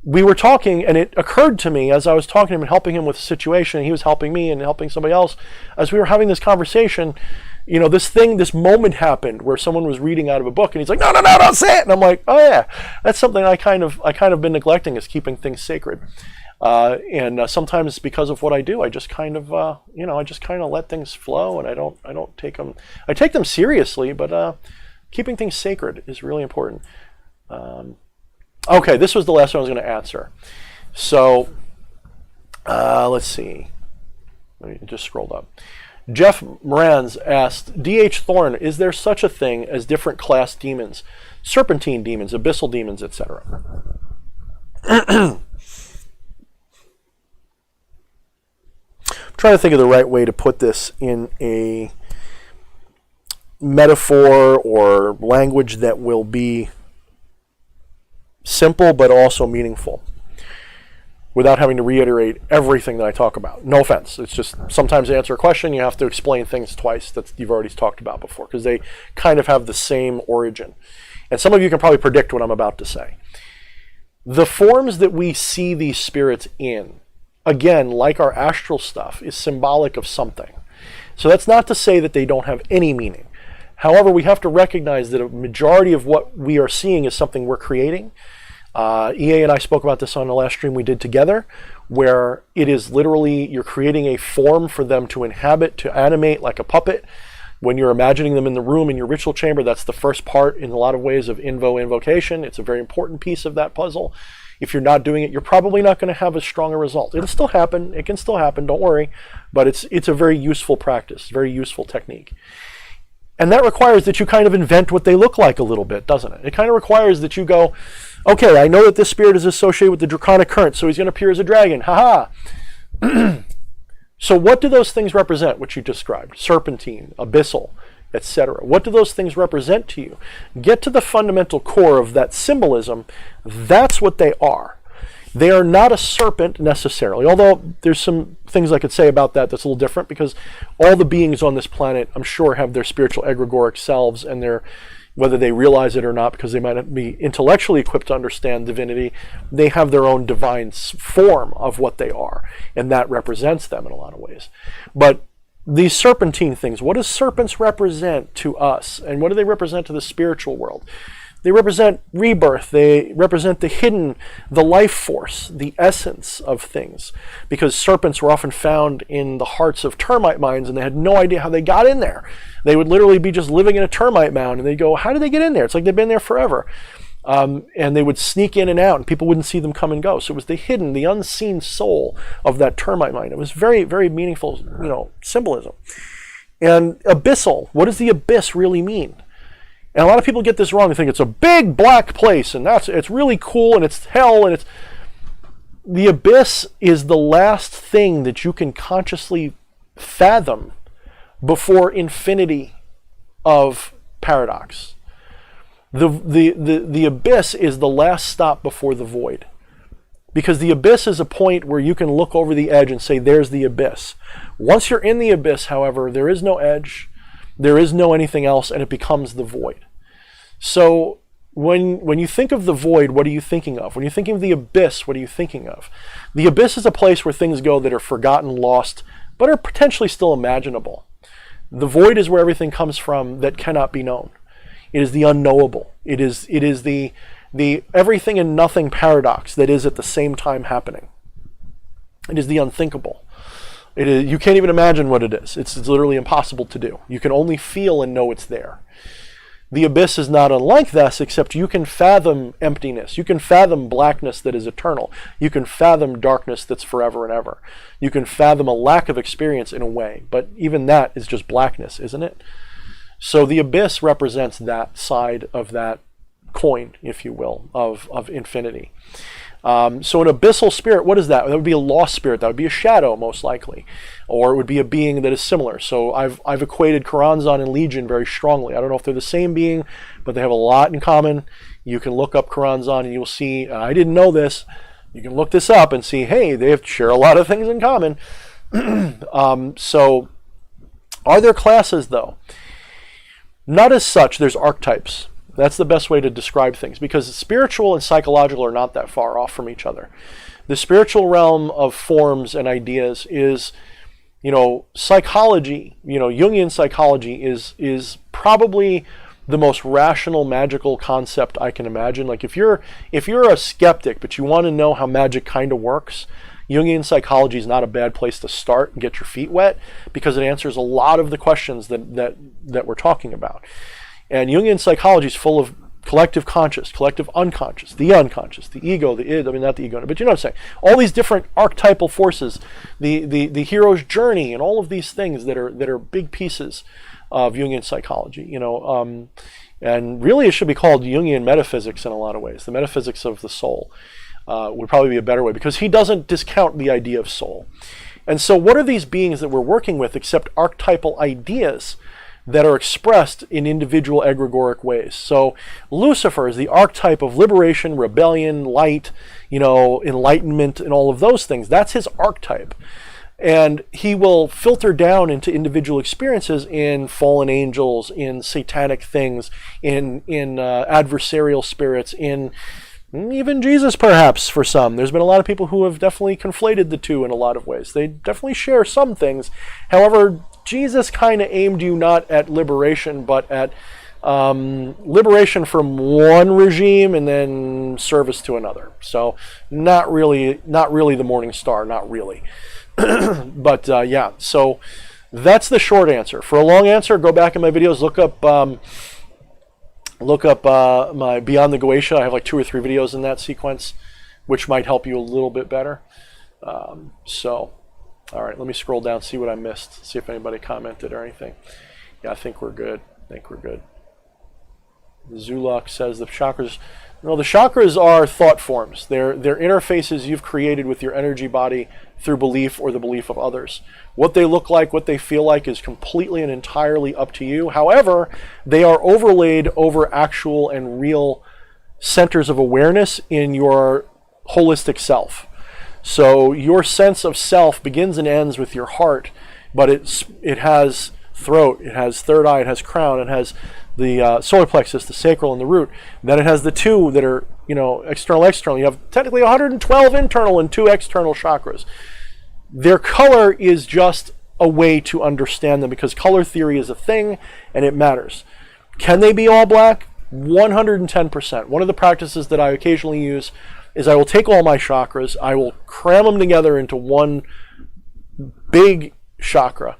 we were talking, and it occurred to me as I was talking to him and helping him with the situation, and he was helping me and helping somebody else, as we were having this conversation, this moment happened where someone was reading out of a book, and he's like, no, don't say it. And I'm like, oh yeah, that's something I kind of been neglecting, is keeping things sacred. And sometimes because of what I do, I just kind of let things flow, and I don't take them. I take them seriously, but keeping things sacred is really important. Okay, this was the last one I was going to answer. So, let's see. Let me just scroll up. Jeff Morans asked, D.H. Thorne, is there such a thing as different class demons? Serpentine demons, abyssal demons, etc. I'm trying to think of the right way to put this in a metaphor or language that will be simple but also meaningful, without having to reiterate everything that I talk about. No offense. It's just sometimes to answer a question, you have to explain things twice that you've already talked about before, because they kind of have the same origin. And some of you can probably predict what I'm about to say. The forms that we see these spirits in, again, like our astral stuff, is symbolic of something. So that's not to say that they don't have any meaning. However, we have to recognize that a majority of what we are seeing is something we're creating. EA and I spoke about this on the last stream we did together, where it is literally you're creating a form for them to inhabit, to animate like a puppet. When you're imagining them in the room in your ritual chamber, that's the first part in a lot of ways of invocation. It's a very important piece of that puzzle. If you're not doing it, you're probably not going to have as strong a result. It'll still happen. It can still happen. Don't worry. But it's a very useful practice, very useful technique. And that requires that you kind of invent what they look like a little bit, doesn't it? It kind of requires that you go, okay, I know that this spirit is associated with the draconic current, so he's going to appear as a dragon. Ha-ha! So what do those things represent, which you described? Serpentine, abyssal, etc. What do those things represent to you? Get to the fundamental core of that symbolism. That's what they are. They are not a serpent necessarily, although there's some things I could say about that that's a little different, because all the beings on this planet, I'm sure, have their spiritual egregoric selves, and their, whether they realize it or not, because they might not be intellectually equipped to understand divinity, they have their own divine form of what they are, and that represents them in a lot of ways. But these serpentine things, what do serpents represent to us, and what do they represent to the spiritual world? They represent rebirth. They represent the hidden, the life force, the essence of things. Because serpents were often found in the hearts of termite mines, and they had no idea how they got in there. They would literally be just living in a termite mound, and they'd go, how did they get in there? It's like they've been there forever. And they would sneak in and out, and people wouldn't see them come and go. So it was the hidden, the unseen soul of that termite mine. It was very, very meaningful, symbolism. And abyssal, what does the abyss really mean? And a lot of people get this wrong and think it's a big black place, and it's really cool, and it's hell, and the abyss is the last thing that you can consciously fathom before infinity of paradox. The abyss is the last stop before the void. Because the abyss is a point where you can look over the edge and say, there's the abyss. Once you're in the abyss, however, there is no edge, there is no anything else, and it becomes the void. So when you think of the void, what are you thinking of? When you're thinking of the abyss, what are you thinking of? The abyss is a place where things go that are forgotten, lost, but are potentially still imaginable. The void is where everything comes from that cannot be known. It is the unknowable. It is the everything and nothing paradox that is at the same time happening. It is the unthinkable. You can't even imagine what it is. It's literally impossible to do. You can only feel and know it's there. The abyss is not unlike this, except you can fathom emptiness. You can fathom blackness that is eternal. You can fathom darkness that's forever and ever. You can fathom a lack of experience in a way, but even that is just blackness, isn't it? So the abyss represents that side of that coin, if you will, of infinity. So an abyssal spirit, what is that? That would be a lost spirit. That would be a shadow, most likely. Or it would be a being that is similar. So I've equated Karanzan and Legion very strongly. I don't know if they're the same being, but they have a lot in common. You can look up Karanzan and you'll see, I didn't know this. You can look this up and see, hey, they share a lot of things in common. So are there classes, though? Not as such. There's archetypes. That's the best way to describe things, because spiritual and psychological are not that far off from each other. The spiritual realm of forms and ideas is, psychology, Jungian psychology is probably the most rational magical concept I can imagine. Like if you're a skeptic but you want to know how magic kind of works, Jungian psychology is not a bad place to start and get your feet wet, because it answers a lot of the questions that we're talking about. And Jungian psychology is full of collective conscious, collective unconscious, the ego, the id, not the ego, but you know what I'm saying. All these different archetypal forces, the hero's journey, and all of these things that are big pieces of Jungian psychology, and really it should be called Jungian metaphysics in a lot of ways. The metaphysics of the soul would probably be a better way, because he doesn't discount the idea of soul. And so what are these beings that we're working with except archetypal ideas that are expressed in individual egregoric ways. So Lucifer is the archetype of liberation, rebellion, light, enlightenment, and all of those things. That's his archetype. And he will filter down into individual experiences in fallen angels, in satanic things, in adversarial spirits, in even Jesus perhaps for some. There's been a lot of people who have definitely conflated the two in a lot of ways. They definitely share some things. However, Jesus kind of aimed you not at liberation, but at liberation from one regime and then service to another. So not really the morning star, not really. But yeah, so that's the short answer. For a long answer, go back in my videos, look up my Beyond the Goetia. I have like 2 or 3 videos in that sequence, which might help you a little bit better. So, all right, let me scroll down, see what I missed, see if anybody commented or anything. Yeah, I think we're good. Zulak says the chakras. No, the chakras are thought forms. They're interfaces you've created with your energy body through belief or the belief of others. What they look like, what they feel like is completely and entirely up to you. However, they are overlaid over actual and real centers of awareness in your holistic self. So your sense of self begins and ends with your heart, but it has throat, it has third eye, it has crown, it has the solar plexus, the sacral, and the root. And then it has the 2 that are, external. You have technically 112 internal and 2 external chakras. Their color is just a way to understand them, because color theory is a thing and it matters. Can they be all black? 110%. One of the practices that I occasionally use is I will take all my chakras, I will cram them together into one big chakra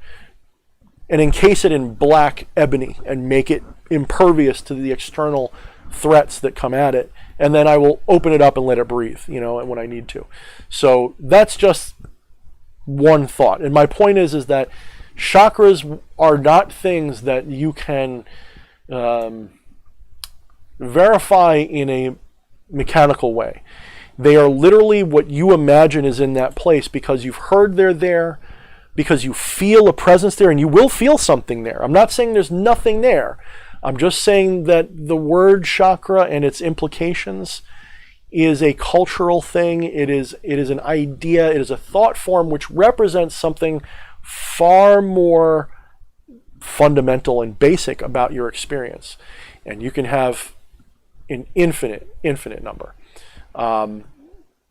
and encase it in black ebony and make it impervious to the external threats that come at it, and then I will open it up and let it breathe, when I need to. So that's just one thought. And my point is that chakras are not things that you can verify in a mechanical way. They are literally what you imagine is in that place because you've heard they're there, because you feel a presence there, and you will feel something there. I'm not saying there's nothing there. I'm just saying that the word chakra and its implications is a cultural thing. It is an idea. It is a thought form which represents something far more fundamental and basic about your experience. And you can have an infinite number.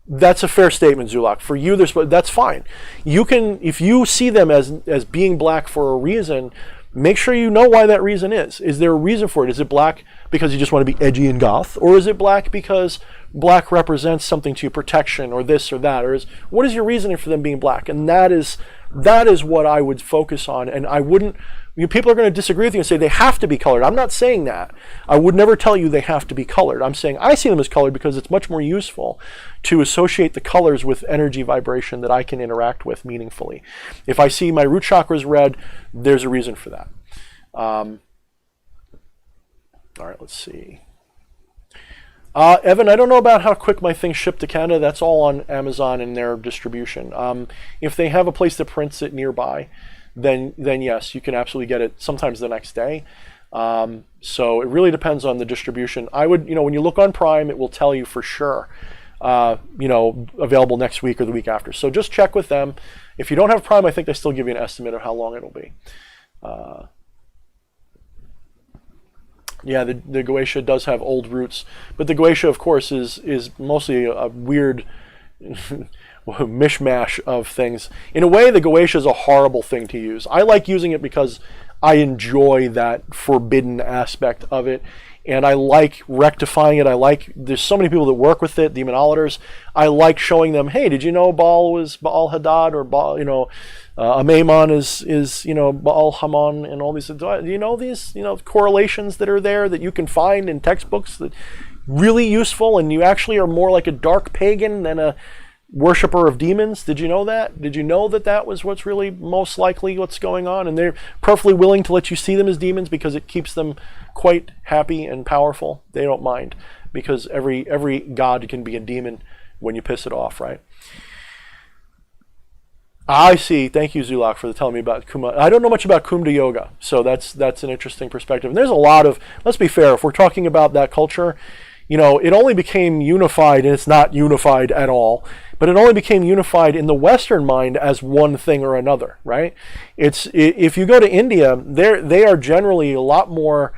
That's a fair statement, Zulak. For you, that's fine. You can, if you see them as being black for a reason, make sure you know why that reason is. Is there a reason for it? Is it black because you just want to be edgy and goth? Or is it black because black represents something to you, protection or this or that? Or what is your reasoning for them being black? And that is what I would focus on. And I wouldn't, people are going to disagree with you and say they have to be colored. I'm not saying that. I would never tell you they have to be colored. I'm saying I see them as colored because it's much more useful to associate the colors with energy vibration that I can interact with meaningfully. If I see my root chakras red, there's a reason for that. All right, let's see. Evan, I don't know about how quick my things ship to Canada. That's all on Amazon and their distribution. If they have a place that prints it nearby, then yes, you can absolutely get it sometimes the next day. So it really depends on the distribution. I would, when you look on Prime, it will tell you for sure, available next week or the week after. So just check with them. If you don't have Prime, I think they still give you an estimate of how long it'll be. Yeah, the Goetia does have old roots, but the Goetia, of course, is mostly a weird mishmash of things. In a way, the Goetia is a horrible thing to use. I like using it because I enjoy that forbidden aspect of it, and I like rectifying it. There's so many people that work with it, demonolators. I like showing them, hey, did you know Baal was Baal Hadad, or Baal, Amamon is Baal Haman, and all these. Do you know these correlations that are there that you can find in textbooks that really useful, and you actually are more like a dark pagan than a worshiper of demons? Did you know that? Did you know that was what's really most likely what's going on? And they're perfectly willing to let you see them as demons because it keeps them quite happy and powerful. They don't mind, because every god can be a demon when you piss it off, right? I see. Thank you, Zulak, for telling me about Kuma. I don't know much about Kumda Yoga, so that's an interesting perspective. And there's a lot of, let's be fair, if we're talking about that culture, it only became unified, and it's not unified at all, but it only became unified in the Western mind as one thing or another, right? If you go to India, they are generally a lot more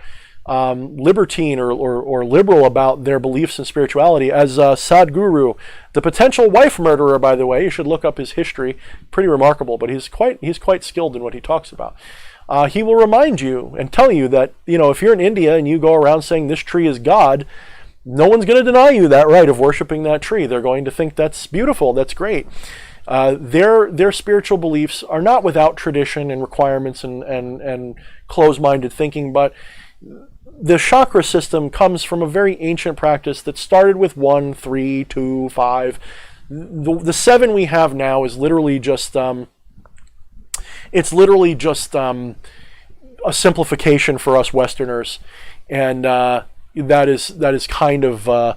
libertine or liberal about their beliefs in spirituality. As Sadhguru, the potential wife murderer, by the way, you should look up his history. Pretty remarkable, but he's quite skilled in what he talks about. He will remind you and tell you that if you're in India and you go around saying this tree is God, no one's going to deny you that right of worshiping that tree. They're going to think that's beautiful, that's great. Their spiritual beliefs are not without tradition and requirements and closed-minded thinking, but the chakra system comes from a very ancient practice that started with 1, 3, 2, 5. The 7 we have now is literally just a simplification for us Westerners, and that is kind of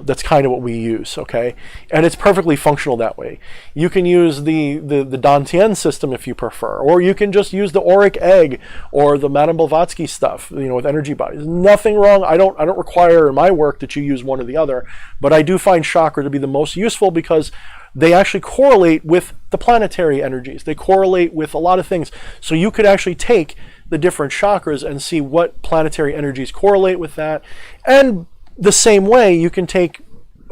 that's kind of what we use, okay? And it's perfectly functional that way. You can use the Dantian system if you prefer, or you can just use the auric egg or the Madame Blavatsky stuff, with energy bodies. Nothing wrong. I don't require in my work that you use one or the other, but I do find chakra to be the most useful because they actually correlate with the planetary energies. They correlate with a lot of things. So you could actually take the different chakras and see what planetary energies correlate with that. And the same way you can take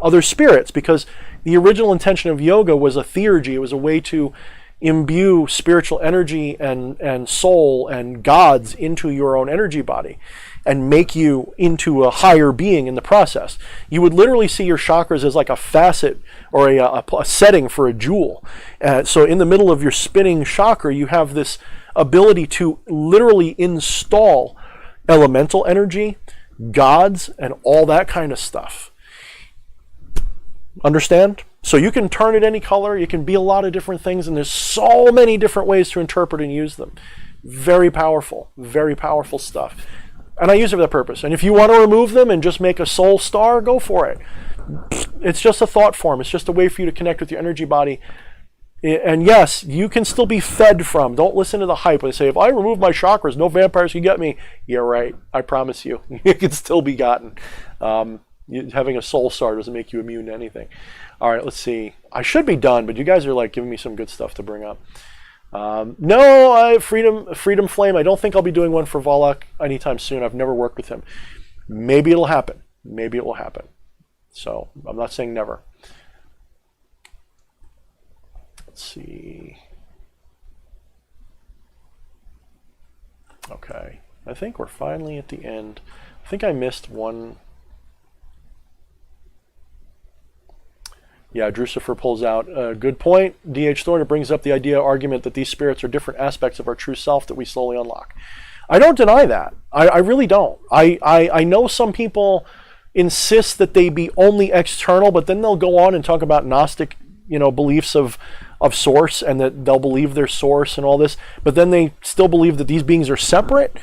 other spirits, because the original intention of yoga was a theurgy. It was a way to imbue spiritual energy and soul and gods into your own energy body and make you into a higher being in the process. You would literally see your chakras as like a facet or a setting for a jewel. So in the middle of your spinning chakra, you have this ability to literally install elemental energy, gods, and all that kind of stuff. Understand? So you can turn it any color, you can be a lot of different things, and there's so many different ways to interpret and use them. Very powerful stuff. And I use it for that purpose. And if you want to remove them and just make a soul star, go for it. It's just a thought form. It's just a way for you to connect with your energy body. And yes, you can still be fed from. Don't listen to the hype when they say, if I remove my chakras, no vampires can get me. Yeah, right. I promise you. You can still be gotten. Having a soul star doesn't make you immune to anything. All right, let's see. I should be done, but you guys are like giving me some good stuff to bring up. No, Freedom Flame. I don't think I'll be doing one for Volok anytime soon. I've never worked with him. Maybe it'll happen. Maybe it will happen. So I'm not saying never. Let's see. Okay. I think we're finally at the end. I think I missed one. Yeah, Drucifer pulls out. Good point. D.H. Thorne brings up the argument that these spirits are different aspects of our true self that we slowly unlock. I don't deny that. I really don't. I know some people insist that they be only external, but then they'll go on and talk about Gnostic, beliefs of source, and that they'll believe their source and all this, but then they still believe that these beings are separate.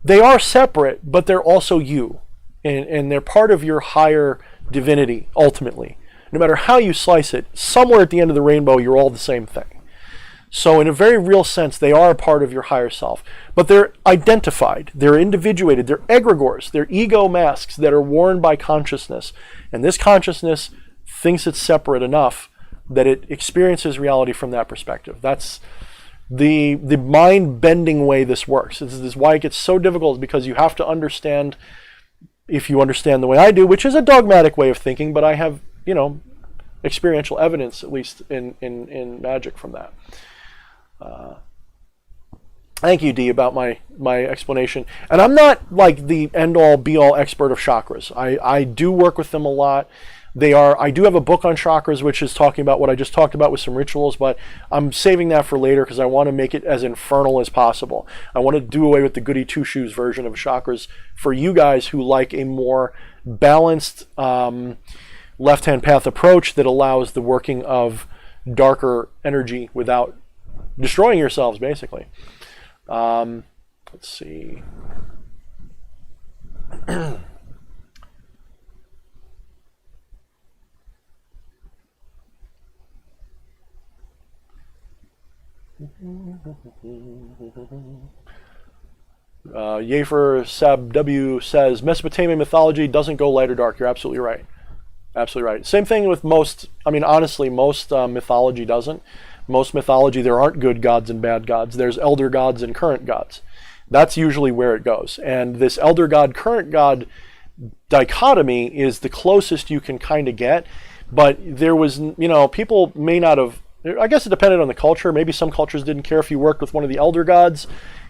They are separate, but they're also you, and they're part of your higher divinity, ultimately. No matter how you slice it, somewhere at the end of the rainbow, you're all the same thing. So in a very real sense, they are a part of your higher self. But they're identified, they're individuated, they're egregores, they're ego masks that are worn by consciousness. And this consciousness thinks it's separate enough that it experiences reality from that perspective. That's the mind-bending way this works. This is why it gets so difficult, because you have to understand, if you understand the way I do, which is a dogmatic way of thinking, but I have experiential evidence, at least in Magick, from that. Thank you, Dee, about my explanation. And I'm not like the end-all, be-all expert of chakras. I do work with them a lot. I do have a book on chakras, which is talking about what I just talked about with some rituals, but I'm saving that for later because I want to make it as infernal as possible. I want to do away with the goody two-shoes version of chakras for you guys who like a more balanced left-hand path approach that allows the working of darker energy without destroying yourselves, basically. Let's see. Yafer Sab W says Mesopotamian mythology doesn't go light or dark. You're absolutely right. Absolutely right. Same thing with most, I mean, honestly, most mythology doesn't. Most mythology, there aren't good gods and bad gods. There's elder gods and current gods. That's usually where it goes. And this elder god, current god dichotomy is the closest you can kind of get. But there was, people may not have, I guess it depended on the culture. Maybe some cultures didn't care if you worked with one of the elder gods.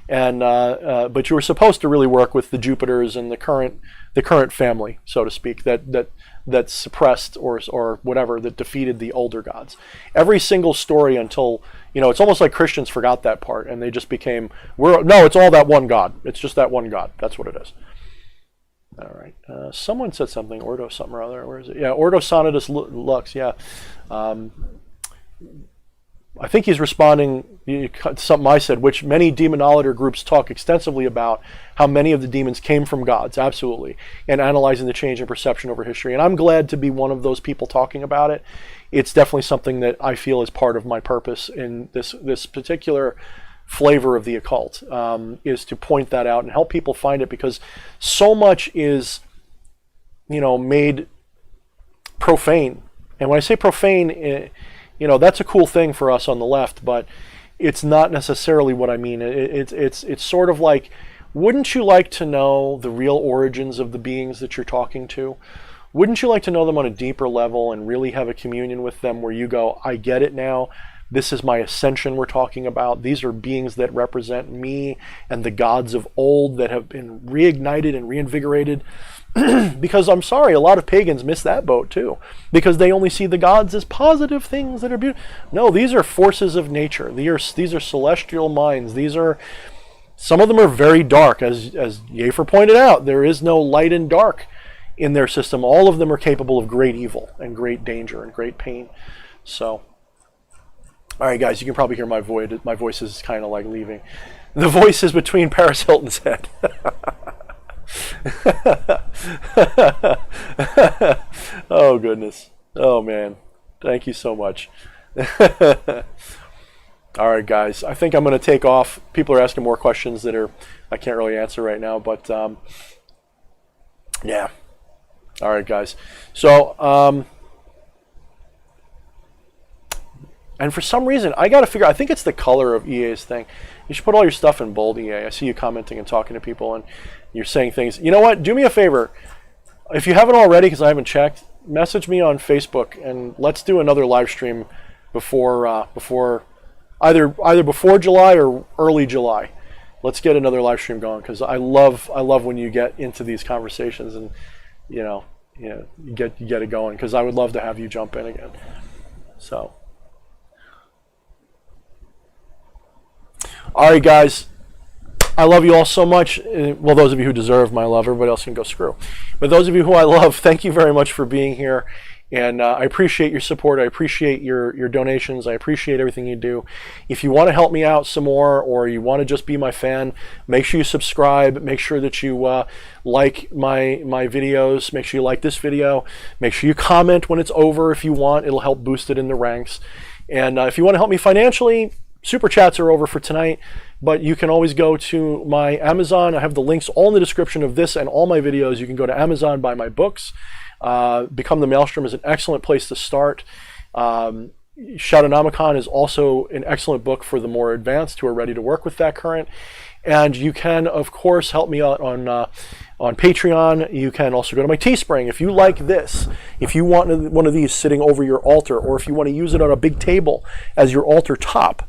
And but you were supposed to really work with the Jupiters and the current family, so to speak, that suppressed or whatever, that defeated the older gods. Every single story until, it's almost like Christians forgot that part and they just became, it's all that one God. It's just that one God. That's what it is. All right. Someone said something, Ordo something or other. Where is it? Yeah, Ordo Sonitus Lux. Yeah. I think he's responding to something I said, which many demonologer groups talk extensively about how many of the demons came from gods, absolutely, and analyzing the change in perception over history. And I'm glad to be one of those people talking about it. It's definitely something that I feel is part of my purpose in this particular flavor of the occult, is to point that out and help people find it, because so much is, made profane. And when I say profane, that's a cool thing for us on the left, but it's not necessarily what I mean. It's sort of like, wouldn't you like to know the real origins of the beings that you're talking to? Wouldn't you like to know them on a deeper level and really have a communion with them where you go, I get it now. This is my ascension we're talking about. These are beings that represent me and the gods of old that have been reignited and reinvigorated. Because I'm sorry, a lot of pagans miss that boat too, because they only see the gods as positive things that are beautiful. No, these are forces of nature. These are celestial minds. Some of them are very dark, as Yafer pointed out. There is no light and dark in their system. All of them are capable of great evil and great danger and great pain. So, all right, guys, you can probably hear my voice. My voice is kind of like leaving. The voice is between Paris Hilton's head. Oh goodness. Oh man, thank you so much. All right, guys, I think I'm going to take off. People are asking more questions that I can't really answer right now, but yeah. All right, guys, so and for some reason I got to figure, I think it's the color of EA's thing. You should put all your stuff in bold, EA. I see you commenting and talking to people, and you're saying things. You know what? Do me a favor. If you haven't already, because I haven't checked, message me on Facebook, and let's do another live stream before either before July or early July. Let's get another live stream going, because I love when you get into these conversations and you get it going, because I would love to have you jump in again. So. All right, guys. I love you all so much. Well, those of you who deserve my love, everybody else can go screw. But those of you who I love, thank you very much for being here. And I appreciate your support. I appreciate your donations. I appreciate everything you do. If you want to help me out some more, or you want to just be my fan, make sure you subscribe. Make sure that you like my videos. Make sure you like this video. Make sure you comment when it's over if you want. It'll help boost it in the ranks. And if you want to help me financially, Super Chats are over for tonight, but you can always go to my Amazon. I have the links all in the description of this and all my videos. You can go to Amazon, buy my books. Become the Maelstrom is an excellent place to start. Shadownomicon is also an excellent book for the more advanced who are ready to work with that current. And you can, of course, help me out on Patreon. You can also go to my Teespring. If you like this, if you want one of these sitting over your altar, or if you want to use it on a big table as your altar top,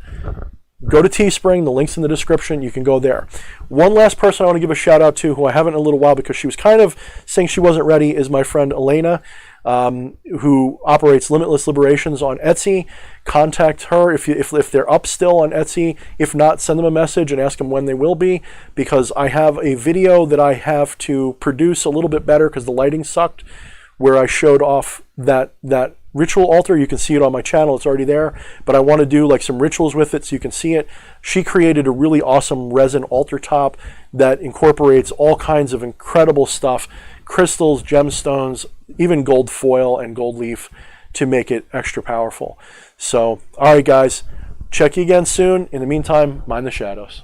go to Teespring. The link's in the description. You can go there. One last person I want to give a shout out to, who I haven't in a little while because she was kind of saying she wasn't ready, is my friend Elena, who operates Limitless Liberations on Etsy. Contact her if they're up still on Etsy. If not, send them a message and ask them when they will be, because I have a video that I have to produce a little bit better because the lighting sucked, where I showed off that ritual altar. You can see it on my channel. It's already there, but I want to do like some rituals with it so you can see it. She created a really awesome resin altar top that incorporates all kinds of incredible stuff, crystals, gemstones, even gold foil and gold leaf, to make it extra powerful. So, all right, guys, Check you again soon. In the meantime, mind the shadows.